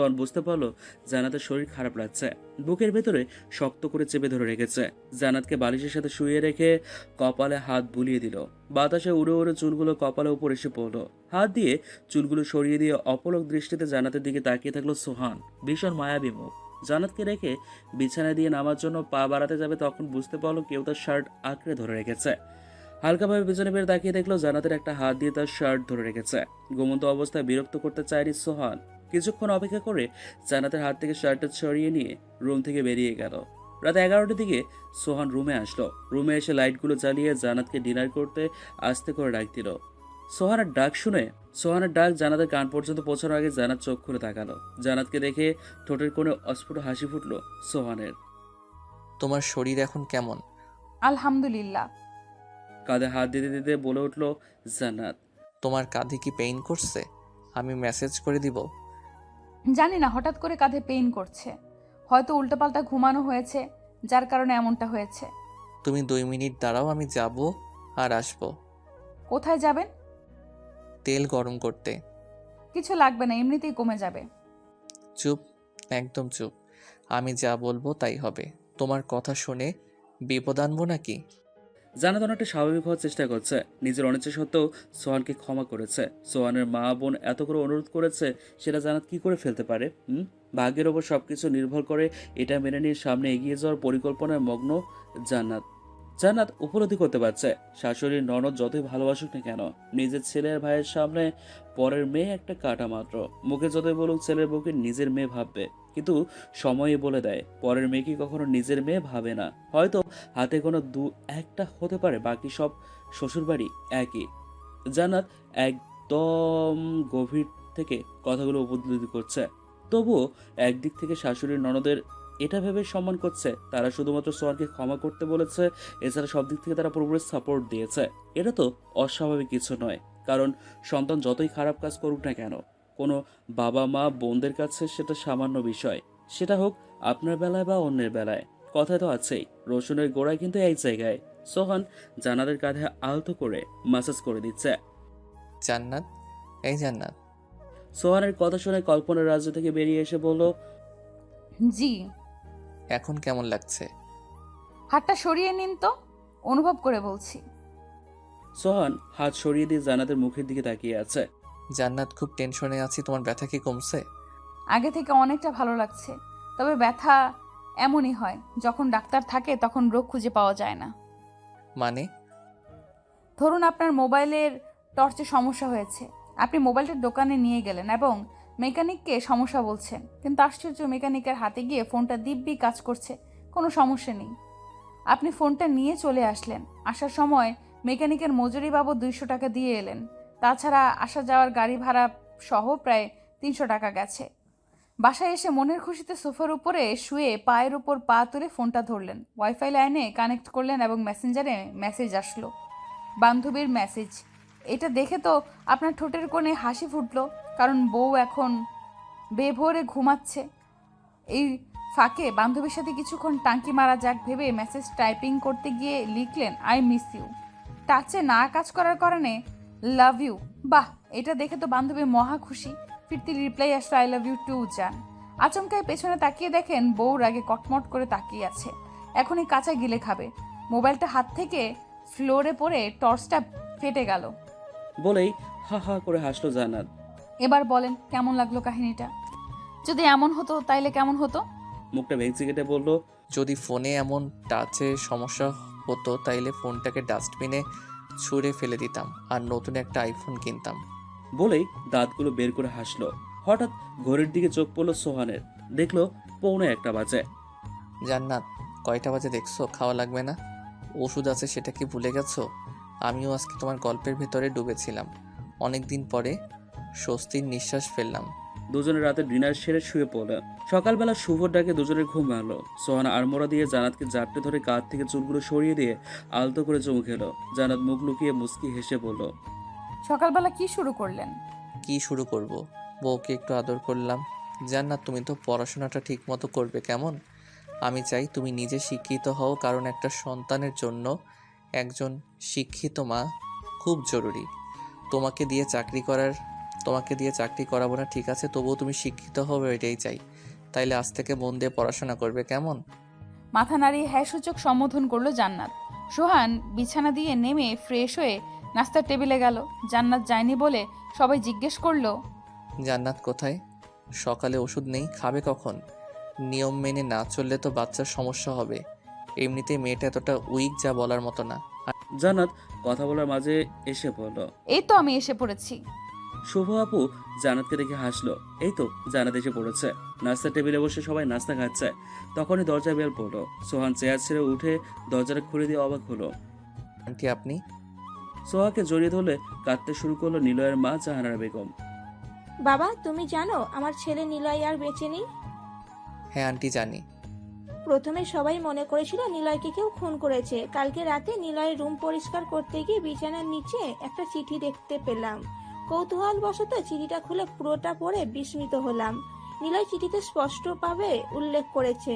তখন বুঝতে পারলো জান্নাতের শরীর খারাপ লাগছে। বুকের ভেতরে শক্ত করে চেপে ধরে রেখেছে। জান্নাতকে বালিশের সাথে শুয়ে রেখে কপালে হাত বুলিয়ে দিল। বাতাসে উড়ে উড়ে চুলগুলো কপালের উপর এসে পড়লো। হাত দিয়ে চুলগুলো সরিয়ে দিয়ে অপলক দৃষ্টিতে জান্নাতের দিকে তাকিয়ে থাকলো সোহান। ভীষণ মায়াবী মুখ। জান্নাতকে রেখে বিছানায় দিয়ে নামার জন্য পা বাড়াতে যাবে তখন বুঝতে পারলো কেউ তার শার্ট আঁকড়ে ধরে রেখেছে। হালকাভাবে পিছনে ফিরে তাকিয়ে দেখলো জান্নাতের একটা হাত দিয়ে তার শার্ট ধরে রেখেছে। ঘুমন্ত অবস্থায় বিরক্ত করতে চায়নি সোহান। কিছুক্ষণ অপেক্ষা করে জান্নাতের হাত থেকে শার্টটা ছড়িয়ে নিয়ে রুম থেকে বেরিয়ে গেল। রাত 11টার দিকে সোহান রুমে আসলো। রুমে এসে লাইটগুলো জ্বালিয়ে জান্নাতকে ডিনার করতে আস্তে করে ডাক দিল। সোহানের ডাক জান্নাতের কান পর্যন্ত পৌঁছানোর আগে জান্নাত চোখ খুলে তাকালো। জান্নাতকে দেখে ঠোঁটের কোণে অস্ফুট হাসি ফুটলো সোহানের। তোমার শরীর এখন কেমন? আলহামদুলিল্লাহ। কাঁধে হাত দিতে দিতে বলে উঠলো জান্নাত। তোমার কাঁধে কি পেইন করছে? আমি মেসেজ করে দিব? জানি না, হঠাৎ করে কাঁধে পেইন করছে। হয়তো উল্টোপাল্টা ঘুমানো হয়েছে, যার কারণে এমনটা হয়েছে। তুমি 2 মিনিট দাঁড়াও, আমি যাব আর আসবো। কোথায় যাবেন? তেল গরম করতে। কিছু লাগবে না, এমনিতেই কমে যাবে। চুপ, একদম চুপ। আমি যা বলবো তাই হবে। তোমার কথা শুনে বিপদ আনবো নাকি? জান্নাত অনেকটা স্বাভাবিক হওয়ার চেষ্টা করছে। নিজের অনিচ্ছা সত্ত্বেও সোহানকে ক্ষমা করেছে। সোহানের মা বোন এত করে অনুরোধ করেছে, সেটা জান্নাত কি করে ফেলতে পারে? ভাগ্যের ওপর সবকিছু নির্ভর করে, এটা মেনে নিয়ে সামনে এগিয়ে যাওয়ার পরিকল্পনায় মগ্ন জান্নাত উপলব্ধি করতে পারছে শাশুড়ির ননদ যতই ভালোবাসুক না কেন, নিজের ছেলের ভাইয়ের সামনে পরের মেয়ে একটা কাটা মাত্র। মুখে যতই বলুক ছেলের বউকে নিজের মেয়ে ভাববে, কিন্তু সময়ই বলে দেয় পরের মেয়েকে কখনো নিজের মেয়ে ভাবে না। হয়তো হাতে কোনো একটা হতে পারে, বাকি সব শ্বশুরবাড়ি একই। জান্নাত একদম গভীর থেকে কথাগুলো উপলব্ধি করছে। তবুও একদিক থেকে শাশুড়ির ননদের এটা ভেবে সম্মান করছে তারা শুধুমাত্র সোহানকে ক্ষমা করতে বলেছে, এছাড়া সব দিক থেকে তারা পুরোপুরি সাপোর্ট দিয়েছে। এটা তো অস্বাভাবিক কিছু নয়, কারণ সন্তান যতই খারাপ কাজ করুক না কেন, কোনো বাবা মা বোনদের কাছে সেটা সামান্য বিষয়। সেটা হোক আপনার বেলায় বা অন্যের বেলায়। কথায় তো আছেই, রসুনের গোড়ায় কিন্তু এই জায়গায়। সোহান জান্নাতের কাঁধে আলতো করে ম্যাসাজ করে দিচ্ছে। জান্নাত, এই জান্নাত। সোহানের কথা শুনে কল্পনার রাজ্য থেকে বেরিয়ে এসে বলল, জি। এখন কেমন লাগছে? হাতটা সরিয়ে নিন তো, অনুভব করে বলছি। সোহান হাত সরিয়ে দিয়ে জান্নাতের মুখের দিকে তাকিয়ে আছে। জান্নাত, খুব টেনশনে আছি, তোমার ব্যথা কি কমছে? আগে থেকে অনেকটা ভালো লাগছে, তবে ব্যথা এমনই হয়, যখন ডাক্তার থাকে তখন রোগ খুঁজে পাওয়া যায় না। মানে? ধরুন আপনার মোবাইলের টর্চে সমস্যা হয়েছে, আপনি মোবাইলটার দোকানে নিয়ে গেলেন এবং মেকানিককে সমস্যা বলছেন, কিন্তু আশ্চর্য মেকানিকের হাতে গিয়ে ফোনটা দিব্যি কাজ করছে, কোনো সমস্যা নেই। আপনি ফোনটা নিয়ে চলে আসলেন, আসার সময় মেকানিকের মজুরি বাবদ 200 টাকা দিয়ে এলেন, তাছাড়া আসা যাওয়ার গাড়ি ভাড়া সহ প্রায় 300 টাকা গেছে। বাসায় এসে মনের খুশিতে সোফার উপরে শুয়ে পায়ের উপর পা তুলে ফোনটা ধরলেন, ওয়াইফাই লাইনে কানেক্ট করলেন এবং মেসেঞ্জারে মেসেজ আসলো, বান্ধবীর মেসেজ। এটা দেখে তো আপনার ঠোঁটের কোণে হাসি ফুটলো, কারণ বউ এখন বেভোরে ঘুমাচ্ছে। এই ফাঁকে বান্ধবীর সাথে কিছুক্ষণ টাঙ্কি মারা যাক ভেবে মেসেজ টাইপিং করতে গিয়ে লিখলেন, আই মিস ইউ। টাচে না কাজ করার কারণে লাভ ইউ। বাহ, এটা দেখে তো বান্ধবী মহা খুশি। ফিরতি রিপ্লাই আসলো, আই লাভ ইউ টু জান। আচমকায় পেছনে তাকিয়ে দেখেন বউ রাগে কটমট করে তাকিয়ে আছে, এখনই কাঁচা গিলে খাবে। মোবাইলটা হাত থেকে ফ্লোরে পড়ে টর্চটা ফেটে গেল। বলেই হা হা করে হাসলো জান্নাত। এবার বলেন কেমন লাগলো কাহিনীটা? যদি এমন হতো তাইলে কেমন হতো? মুখটা ভেঙচি কেটে বলল, যদি ফোনে এমন টাচের সমস্যা হতো তাইলে ফোনটাকে ডাস্টবিনে ছুঁড়ে ফেলে দিতাম আর নতুন একটা আইফোন কিনতাম। বলেই দাঁতগুলো বের করে হাসলো। হঠাৎ ঘড়ির দিকে চোখ পড়লো সোহানের, দেখলো 1:45 বাজে। জান্নাত, কয়টা বাজে দেখছো? খাওয়া লাগবে না? ওষুধ আছে, সেটা কি ভুলে গেছো? আমিও আজকে তোমার গল্পের ভিতরে ডুবেছিলাম, অনেক দিন পরে স্বস্তির নিঃশ্বাস ফেললাম। দুজনের রাতে ডিনার সেরে শুয়ে পড়ল। সকালবেলা শুভর ডাকে দুজনের ঘুম ভাঙলো। সোহান আড়মোড়া দিয়ে জান্নাতকে জাপটে ধরে কাঁধ থেকে চুলগুলো সরিয়ে দিয়ে আলতো করে চুমু খেলো। জান্নাত মুখ লুকিয়ে মুচকি হেসে বলল, সকালবেলা কি শুরু করলেন? কি শুরু করব? বউকে একটু আদর করলাম। জান্নাত, তুমি তো পড়াশোনাটা ঠিক মতো করবে কেমন? আমি চাই তুমি নিজে শিক্ষিত হও, কারণ একটা সন্তানের জন্য একজন শিক্ষিত মা খুব জরুরি। তোমাকে দিয়ে চাকরি করার তোমাকে দিয়ে চাকরি করাবো না ঠিক আছে, তবুও তুমি শিক্ষিত হবে এটাই চাই। তাইলে আজ থেকে মন দিয়ে পড়াশোনা করবে, কেমন? মাথা নাড়িয়ে হ্যাঁ সূচক সম্বোধন করলো জান্নাত। সোহান বিছানা দিয়ে নেমে ফ্রেশ হয়ে নাস্তার টেবিলে গেল। জান্নাত যায়নি বলে সবাই জিজ্ঞেস করলো, জান্নাত কোথায়? সকালে ওষুধ নেই, খাবে কখন? নিয়ম মেনে না চললে তো বাচ্চার সমস্যা হবে। এমনিতেই মেয়েটা এতটা উইক যা বলার মতো না। জান্নাত কথা বলার মাঝে এসে পড়ল। এই তো আমি এসে পড়েছি। শুভ আপু জান্নাতকে দেখে হাসলো। এই তো জান্নাত এসে পড়েছে। নাস্তার টেবিলে বসে সবাই নাস্তা খাচ্ছে। তখনই দরজা বেল পড়লো। সোহান চেয়ার ছেড়ে উঠে দরজাটা খুলে দিয়ে অবাক হলো। আন্টি আপনি? সোহাকে জড়িয়ে ধরলে কাঁদতে শুরু করলো নিলয়ের মা জাহানারা বেগম। বাবা, তুমি জানো আমার ছেলে নিলয় আর বেঁচে নেই? হ্যাঁ আন্টি জানি। প্রথমে সবাই মনে করেছিল নিলয়কে কেউ খুন করেছে। কালকে রাতে নিলয়ের রুম পরিষ্কার করতে গিয়ে বিছানার নিচে একটা চিঠি দেখতে পেলাম। কৌতূহলবশত চিঠিটা খুলে পুরোটা পড়ে বিস্মিত হলাম। নিলয় চিঠিতে স্পষ্টভাবে উল্লেখ করেছে,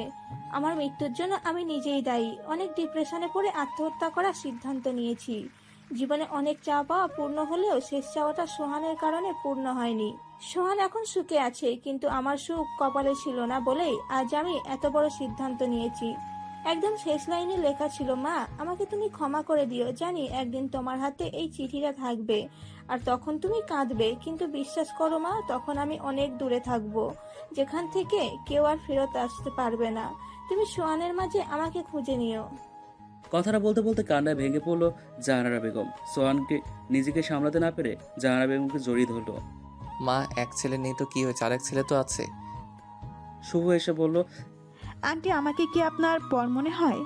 আমার মৃত্যুর জন্য আমি নিজেই দায়ী। অনেক ডিপ্রেশনে পড়ে আত্মহত্যা করার সিদ্ধান্ত নিয়েছি। জীবনে অনেক চাওয়া পাওয়া পূর্ণ হলেও শেষ চাওয়াটা সোহানের কারণে পূর্ণ হয়নি। সোহান এখন সুখে আছে, কিন্তু আমার সুখ কপালে ছিল না বলেই আজ আমি এত বড় সিদ্ধান্ত নিয়েছি। একদম শেষ লাইনে লেখা ছিল, মা আমাকে তুমি ক্ষমা করে দিও। জানি একদিন তোমার হাতে এই চিঠিটা থাকবে আর তখন তুমি কাঁদবে, কিন্তু বিশ্বাস করো মা, তখন আমি অনেক দূরে থাকবো, যেখান থেকে কেউ আর ফেরত আসতে পারবে না। তুমি সোহানের মাঝে আমাকে খুঁজে নিও। কথাটা বলতে বলতে কান্নায় ভেঙে পড়লো জাহানারা বেগম। সোহানকে নিজেকে সামলাতে না পেরে জাহানারা বেগমকে জড়িয়ে ধরলো। মা এক ছেলে নেই তো কি হয়েছে, আরেক ছেলে তো আছে। শুভ এসে বলল, আন্টি আমাকে কি আপনার পর মনে হয়?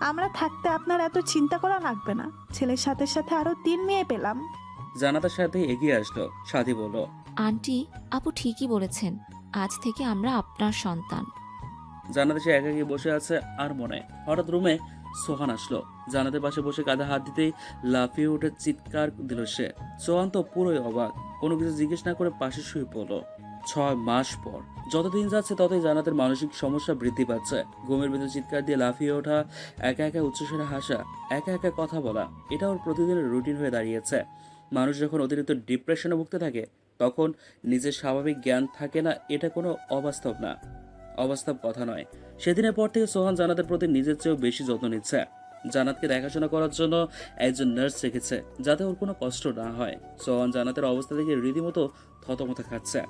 আমরা থাকতে আপনার এত চিন্তা করা লাগবে না। ছেলের সাথে সাথে আরো 3 মেয়ে পেলাম। জানাতার সাথে এগিয়ে আসলো। সাথী বলল, আন্টি আপু ঠিকই বলেছেন, আজ থেকে আমরা আপনার সন্তান। জানাতে সে একাকি বসে আছে আর মনে। হঠাৎ রুমে সোহান আসলো। জানাতের পাশে বসে কাঁধে হাত দিতেই লাফিয়ে উঠে চিৎকার দিল সে। সোহান তো পুরোই অবাক, কোনো কিছু জিজ্ঞেস না করে পাশে শুয়ে পড়লো। 6 মাস পর। যতদিন যাচ্ছে ততই জানাতের মানসিক সমস্যা বৃদ্ধি পাচ্ছে। ঘুমের ভিতরে চিৎকার দিয়ে লাফিয়ে ওঠা, একা একা উচ্চস্বরে হাসা, একা একা কথা বলা, এটা ওর প্রতিদিনের রুটিন হয়ে দাঁড়িয়েছে। মানুষ যখন অতিরিক্ত ডিপ্রেশনে ভুগতে থাকে তখন নিজের স্বাভাবিক জ্ঞান থাকে না, এটা কোনো অবাস্তব না, অবাস্তব কথা নয়। সেদিনের পর থেকে সোহান জানাতের প্রতি নিজের চেয়েও বেশি যত্ন নিচ্ছে। জানাতকে দেখাশোনা করার জন্য একজন নার্স রেখেছে, যাতে ওর কোনো কষ্ট না হয়। সোহান জানাতের অবস্থা দেখে রীতিমতো থতমত খাচ্ছে।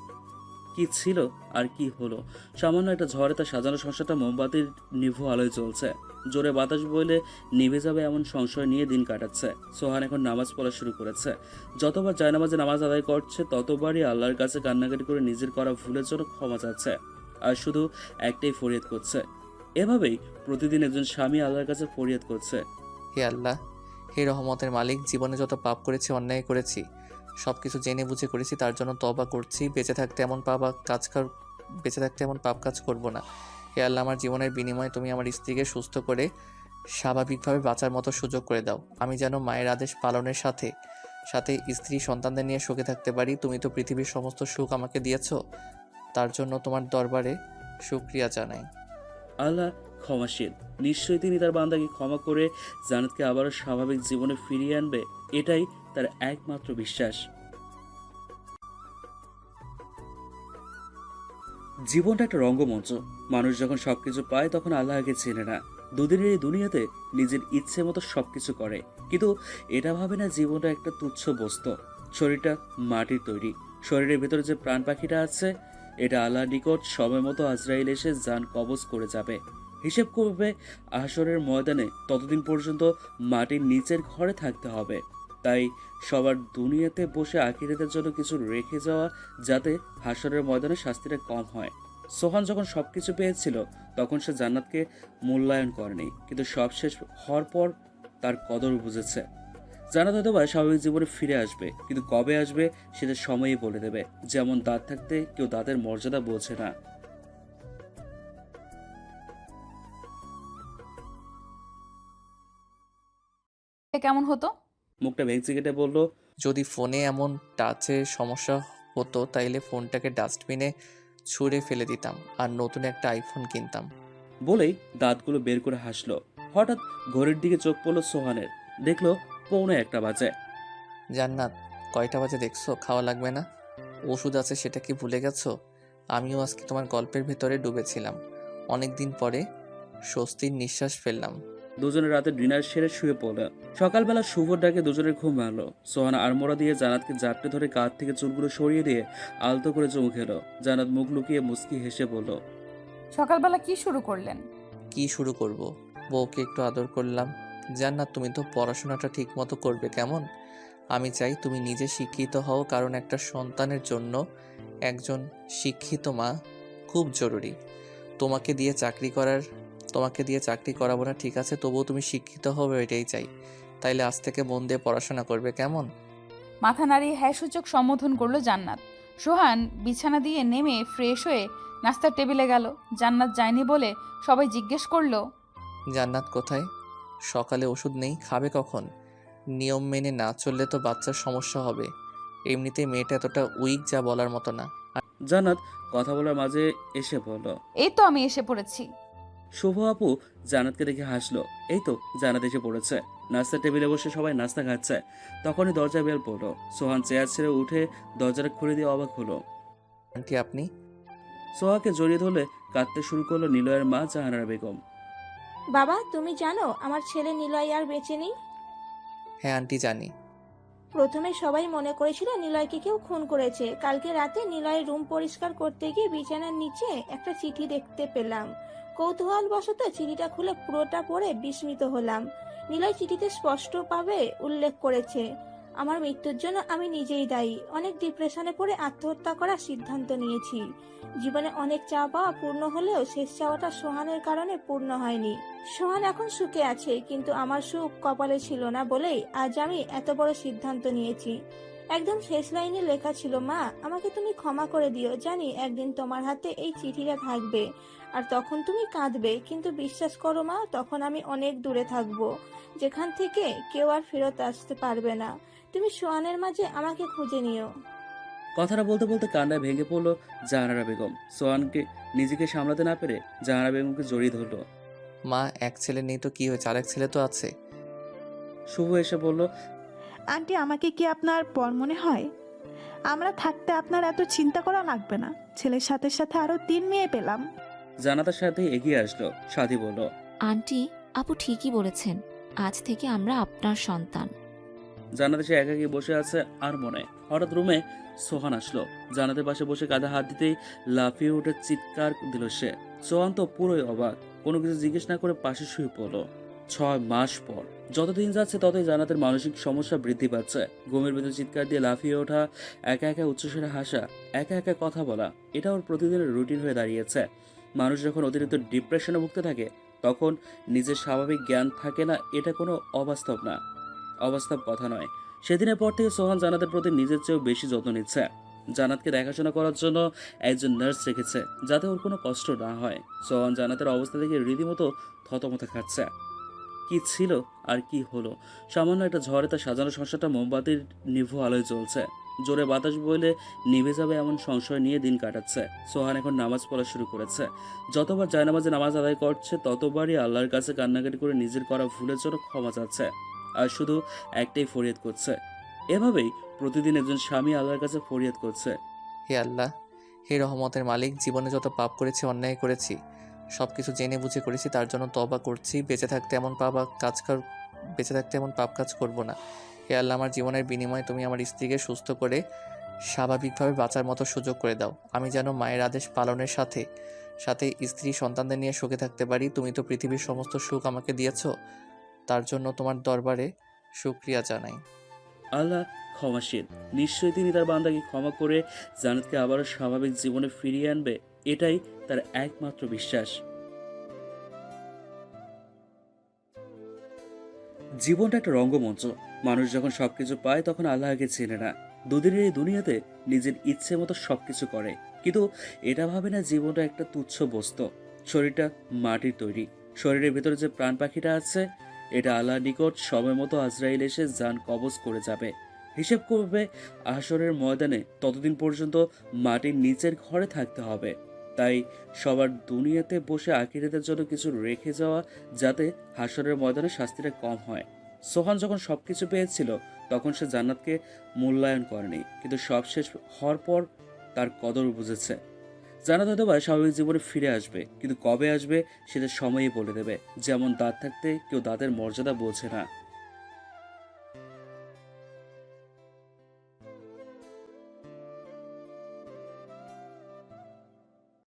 কি ছিল আর কি হলো? সামান্য একটা ঝড়ে তার সাজানো সংসারটা মোমবাতির নিভু আলোয় চলছে। জোরে বাতাস বইলে নিভে যাবে এমন সংশয় নিয়ে দিন কাটাচ্ছে। সোহান এখন নামাজ পড়া শুরু করেছে। যতবার জায়নামাজে নামাজ আদায় করছে ততবারই আল্লাহর কাছে কান্নাকাটি করে নিজের করা ভুলের জন্য ক্ষমা চাচ্ছে, আর শুধু একটাই ফরিয়াদ করছে। এভাবেই প্রতিদিন একজন স্বামী আল্লাহর কাছে ফরিয়াদ করছে, হে আল্লাহ, হে রহমতের মালিক, জীবনে যত পাপ করেছি, অন্যায় করেছি, সব কিছু জেনে বুঝে করেছি, তার জন্য তওবা করছি। বেঁচে থাকতে এমন পাপ কাজ করব না। হে আল্লাহ, আমার জীবনের বিনিময়ে তুমি আমার স্ত্রীকে সুস্থ করে স্বাভাবিকভাবে বাঁচার মতো সুযোগ করে দাও। আমি যেন মায়ের আদেশ পালনের সাথে সাথে স্ত্রী সন্তানদের নিয়ে সুখে থাকতে পারি। তুমি তো পৃথিবীর সমস্ত সুখ আমাকে দিয়েছো, তার জন্য তোমার দরবারে শুকরিয়া জানাই। আল্লাহ ক্ষমাশীল। নিশ্চয়ই তিনি তার বান্দাকে ক্ষমা করে জান্নাতকে আবারও স্বাভাবিক জীবনে ফিরিয়ে আনবে, এটাই তার একমাত্র বিশ্বাস। জীবনটা একটা রঙ্গমঞ্চ। মানুষ যখন সবকিছু পায় তখন আল্লাহকে চেনে না। দুদিনের এই দুনিয়াতে নিজের ইচ্ছে মতো সবকিছু করে, কিন্তু এটা ভাবে না জীবনটা একটা তুচ্ছ বস্তু। শরীরটা মাটির তৈরি, শরীরের ভেতরে যে প্রাণ পাখিটা আছে এটা আল্লাহর নিকট সময় মতো আজরাইল এসে জান কবজ করে যাবে। হিসেব করবে হাশরের ময়দানে, ততদিন পর্যন্ত মাটির নিচের ঘরে থাকতে হবে। তাই সবার দুনিয়াতে বসে আখিরাতের জন্য কিছু রেখে যাওয়া, যাতে হাশরের ময়দানে শাস্তিটা কম হয়। সোহান যখন সবকিছু পেয়েছিল তখন সে জান্নাতকে মূল্যায়ন করেনি, কিন্তু সব শেষ হওয়ার পর তার কদর বুঝেছে। জান্নাত হয়তো বা স্বাভাবিক জীবনে ফিরে আসবে, কিন্তু কবে আসবে সেটা সময়ই বলে দেবে। যেমন দাঁত থাকতে কেউ দাঁতের মর্যাদা বোঝে না। কেমন হতো? মুখটা ভেঙচি কেটে বলল, যদি ফোনে এমন টাচের সমস্যা হতো তাইলে ফোনটাকে ডাস্টবিনে ছুঁড়ে ফেলে দিতাম আর নতুন একটা আইফোন কিনতাম। বলেই দাঁতগুলো বের করে হাসলো। হঠাৎ ঘড়ির দিকে চোখ পড়লো সোহানের। দেখলো 1:45 বাজে। জান্নাত, কয়টা বাজে দেখছো? খাওয়া লাগবে না? ওষুধ আছে সেটা কি ভুলে গেছো? আমিও আজকে তোমার গল্পের ভেতরে ডুবেছিলাম। অনেক দিন পরে স্বস্তির নিঃশ্বাস ফেললাম। দুজনে রাতে ডিনার সেরে শুয়ে পড়ল। সকালবেলা শুভর ডাকে দুজনের ঘুম ভাঙলো। সোহান আড়মোড়া দিয়ে জান্নাতকে জাপটে ধরে কাঁধ থেকে চুলগুলো সরিয়ে দিয়ে আলতো করে চুমু খেলো। জান্নাত মুখ লুকিয়ে মুচকি হেসে বলল, সকালবেলা কি শুরু করলেন? কি শুরু করব? বউকে একটু আদর করলাম। জান্নাত, তুমি তো পড়াশোনাটা ঠিক মতো করবে কেমন? আমি চাই তুমি নিজে শিক্ষিত হও, কারণ একটা সন্তানের জন্য একজন শিক্ষিত মা খুব জরুরি। তোমাকে দিয়ে চাকরি করাবো না, ঠিক আছে, তবুও তুমি শিক্ষিত হবে, এটাই চাই। তাইলে আজ থেকে মন দিয়ে পড়াশোনা করবে কেমন? মাথা নাড়িয়ে হ্যাঁ সূচক সম্বোধন করলো জান্নাত। সোহান বিছানা দিয়ে নেমে ফ্রেশ হয়ে নাস্তার টেবিলে গেল। জান্নাত যায়নি বলে সবাই জিজ্ঞেস করলো, জান্নাত কোথায়? সকালে ওষুধ নেই, খাবে কখন? নিয়ম মেনে না চললে তো বাচ্চার সমস্যা হবে। এমনিতেই মেয়েটা এতটা উইক যা বলার মতো না। জান্নাত কথা বলার মাঝে এসে বলল। এই তো আমি এসে পড়েছি। শুভ আপু জান্নাতকে দেখে হাসলো। এই তো জান্নাত এসে পড়েছে। নাস্তার টেবিলে বসে সবাই নাস্তা খাচ্ছে। তখনই দরজা বেল পড়লো। সোহান চেয়ার ছেড়ে উঠে দরজাটা খুলে দিয়ে অবাক হলো। আন্টি আপনি? সোহাকে জড়িয়ে ধরলে কাঁদতে শুরু করলো নিলয়ের মা জাহানারা বেগম। বাবা, তুমি জানো আমার ছেলে নিলয় আর বেঁচে নেই? হ্যাঁ আন্টি জানি। প্রথমে সবাই মনে করেছিল নিলয়কে কেউ খুন করেছে। কালকে রাতে নিলয়ের রুম পরিষ্কার করতে গিয়ে বিছানার নিচে একটা চিঠি দেখতে পেলাম। কৌতূহলবশত চিঠিটা খুলে পুরোটা পড়ে বিস্মিত হলাম। নিলয় চিঠিতে স্পষ্টভাবে উল্লেখ করেছে, আমার মৃত্যুর জন্য আমি নিজেই দায়ী। অনেক ডিপ্রেশনে পড়ে আত্মহত্যা করার সিদ্ধান্ত নিয়েছি। জীবনে অনেক চাওয়া পূর্ণ হলেও শেষ চাওয়াটা সোহানের কারণে পূর্ণ হয়নি। সোহান এখন সুখে আছে, কিন্তু আমার সুখ কপালে ছিল না বলেই আজ আমি এত বড় সিদ্ধান্ত নিয়েছি। একদম শেষ লাইনে লেখা ছিল, মা আমাকে তুমি ক্ষমা করে দিও, জানি একদিন তোমার হাতে এই চিঠিটা থাকবে আর তখন তুমি কাঁদবে, কিন্তু বিশ্বাস করো মা, তখন আমি অনেক দূরে থাকবো, যেখান থেকে কেউ আর ফেরত আসতে পারবে না। তুমি সোহানের মাঝে আমাকে খুঁজে নিও। কথাটা বলতে বলতে কান্নায় ভেঙে পড়লো জাহানারা বেগম। সোহানকে নিজেকে সামলাতে না পেরে জাহানারা বেগমকে জড়িয়ে ধরলো। মা, এক ছেলে নেই তো কি হয়েছে, আরেক ছেলে তো আছে। শুভ এসে বলল, আন্টি আমাকে কি আপনার পর মনে হয়? আমরা থাকতে আপনার এত চিন্তা করা লাগবে না। ছেলের সাথে সাথে আরো 3 মেয়ে পেলাম। জানাতার সাথে এগিয়ে আসলো। সাথী বলল, আন্টি, আপু ঠিকই বলেছেন, আজ থেকে আমরা আপনার সন্তান। জানাতে সে একাকি বসে আছে আর মনে। হঠাৎ রুমে সোহান আসলো। জানাতের পাশে বসে কাঁধে হাত দিতেই লাফিয়ে উঠে চিৎকার দিল সে। সোহান তো পুরোই অবাক, কোনো কিছু জিজ্ঞেস না করে পাশে শুয়ে পড়লো। 6 মাস পর। যতদিন যাচ্ছে ততই জানাতের মানসিক সমস্যা বৃদ্ধি পাচ্ছে। ঘুমের ভিতর চিৎকার দিয়ে লাফিয়ে ওঠা, একা একা উচ্চস্বরে হাসা, একা একা কথা বলা, এটা ওর প্রতিদিনের রুটিন হয়ে দাঁড়িয়েছে। মানুষ যখন অতিরিক্ত ডিপ্রেশনে ভুগতে থাকে তখন নিজের স্বাভাবিক জ্ঞান থাকে না, এটা কোনো অবাস্তব না, অবাস্তব কথা নয়। সেদিনের পর থেকে সোহান জানাতের প্রতি নিজের চেয়েও বেশি যত্ন নিচ্ছে। জানাতকে দেখাশোনা করার জন্য একজন নার্স রেখেছে, যাতে ওর কোনো কষ্ট না হয়। সোহান জানাতের অবস্থা দেখে রীতিমতো থতমত খাচ্ছে। কি ছিল আর কি হলো? সামান্য একটা ঝড়ে তার সাজানো সংসারটা মোমবাতির নিভু আলোয় জ্বলছে। জোরে বাতাস বইলে নিভে যাবে এমন সংশয় নিয়ে দিন কাটাচ্ছে। সোহান এখন নামাজ পড়া শুরু করেছে। যতবার জায়নামাজে নামাজ আদায় করছে ততবারই আল্লাহর কাছে কান্নাকাটি করে নিজের করা ভুলের জন্য ক্ষমা চাচ্ছে, আর শুধু একটাই ফরিয়াদ করছে। এভাবেই প্রতিদিন একজন স্বামী আল্লাহর কাছে ফরিয়াদ করছে, হে আল্লাহ, হে রহমতের মালিক, জীবনে যত পাপ করেছি, অন্যায় করেছি, সব কিছু জেনে বুঝে করেছি, তার জন্য তওবা করছি। বেঁচে থাকতে এমন পাপ কাজ করব না। হে আল্লাহ, আমার জীবনের বিনিময়ে তুমি আমার স্ত্রীকে সুস্থ করে স্বাভাবিকভাবে বাঁচার মতো সুযোগ করে দাও। আমি যেন মায়ের আদেশ পালনের সাথে সাথে স্ত্রী সন্তানদের নিয়ে সুখে থাকতে পারি। তুমি তো পৃথিবীর সমস্ত সুখ আমাকে দিয়েছো, তার জন্য তোমার দরবারে শুকরিয়া জানাই। আল্লাহ ক্ষমাশীল। নিশ্চয়ই তিনি তার বান্দাকে ক্ষমা করে জান্নাতকে আবারও স্বাভাবিক জীবনে ফিরিয়ে আনবে, এটাই তার একমাত্র বিশ্বাস। জীবনটা একটা রঙ্গমঞ্চ। মানুষ যখন সবকিছু পায় তখন আল্লাহকে চেনে না। দুদিনের এই দুনিয়াতে নিজের ইচ্ছে মতো সবকিছু করে, কিন্তু এটা ভাবে না জীবনটা একটা তুচ্ছ বস্তু। শরীরটা মাটির তৈরি, শরীরের ভেতরে যে প্রাণ পাখিটা আছে এটা আল্লাহর নিকট সময় মতো আজরাইল এসে জান কবজ করে যাবে, হিসেব করবে হাসরের ময়দানে। ততদিন পর্যন্ত মাটির নিচের ঘরে থাকতে হবে। তাই সবার দুনিয়াতে বসে আখিরাতের জন্য কিছু রেখে যাওয়া, যাতে হাসরের ময়দানে শাস্তিটা কম হয়। সোহান যখন সবকিছু পেয়েছিল তখন সে জান্নাতকে মূল্যায়ন করেনি, কিন্তু সব শেষ হওয়ার পর তার কদর বুঝেছে। জান্নাত হয়তো বা স্বাভাবিক জীবনে ফিরে আসবে, কিন্তু কবে আসবে সেটা সময়ই বলে দেবে। যেমন দাঁত থাকতে কেউ দাঁতের মর্যাদা বোঝে না।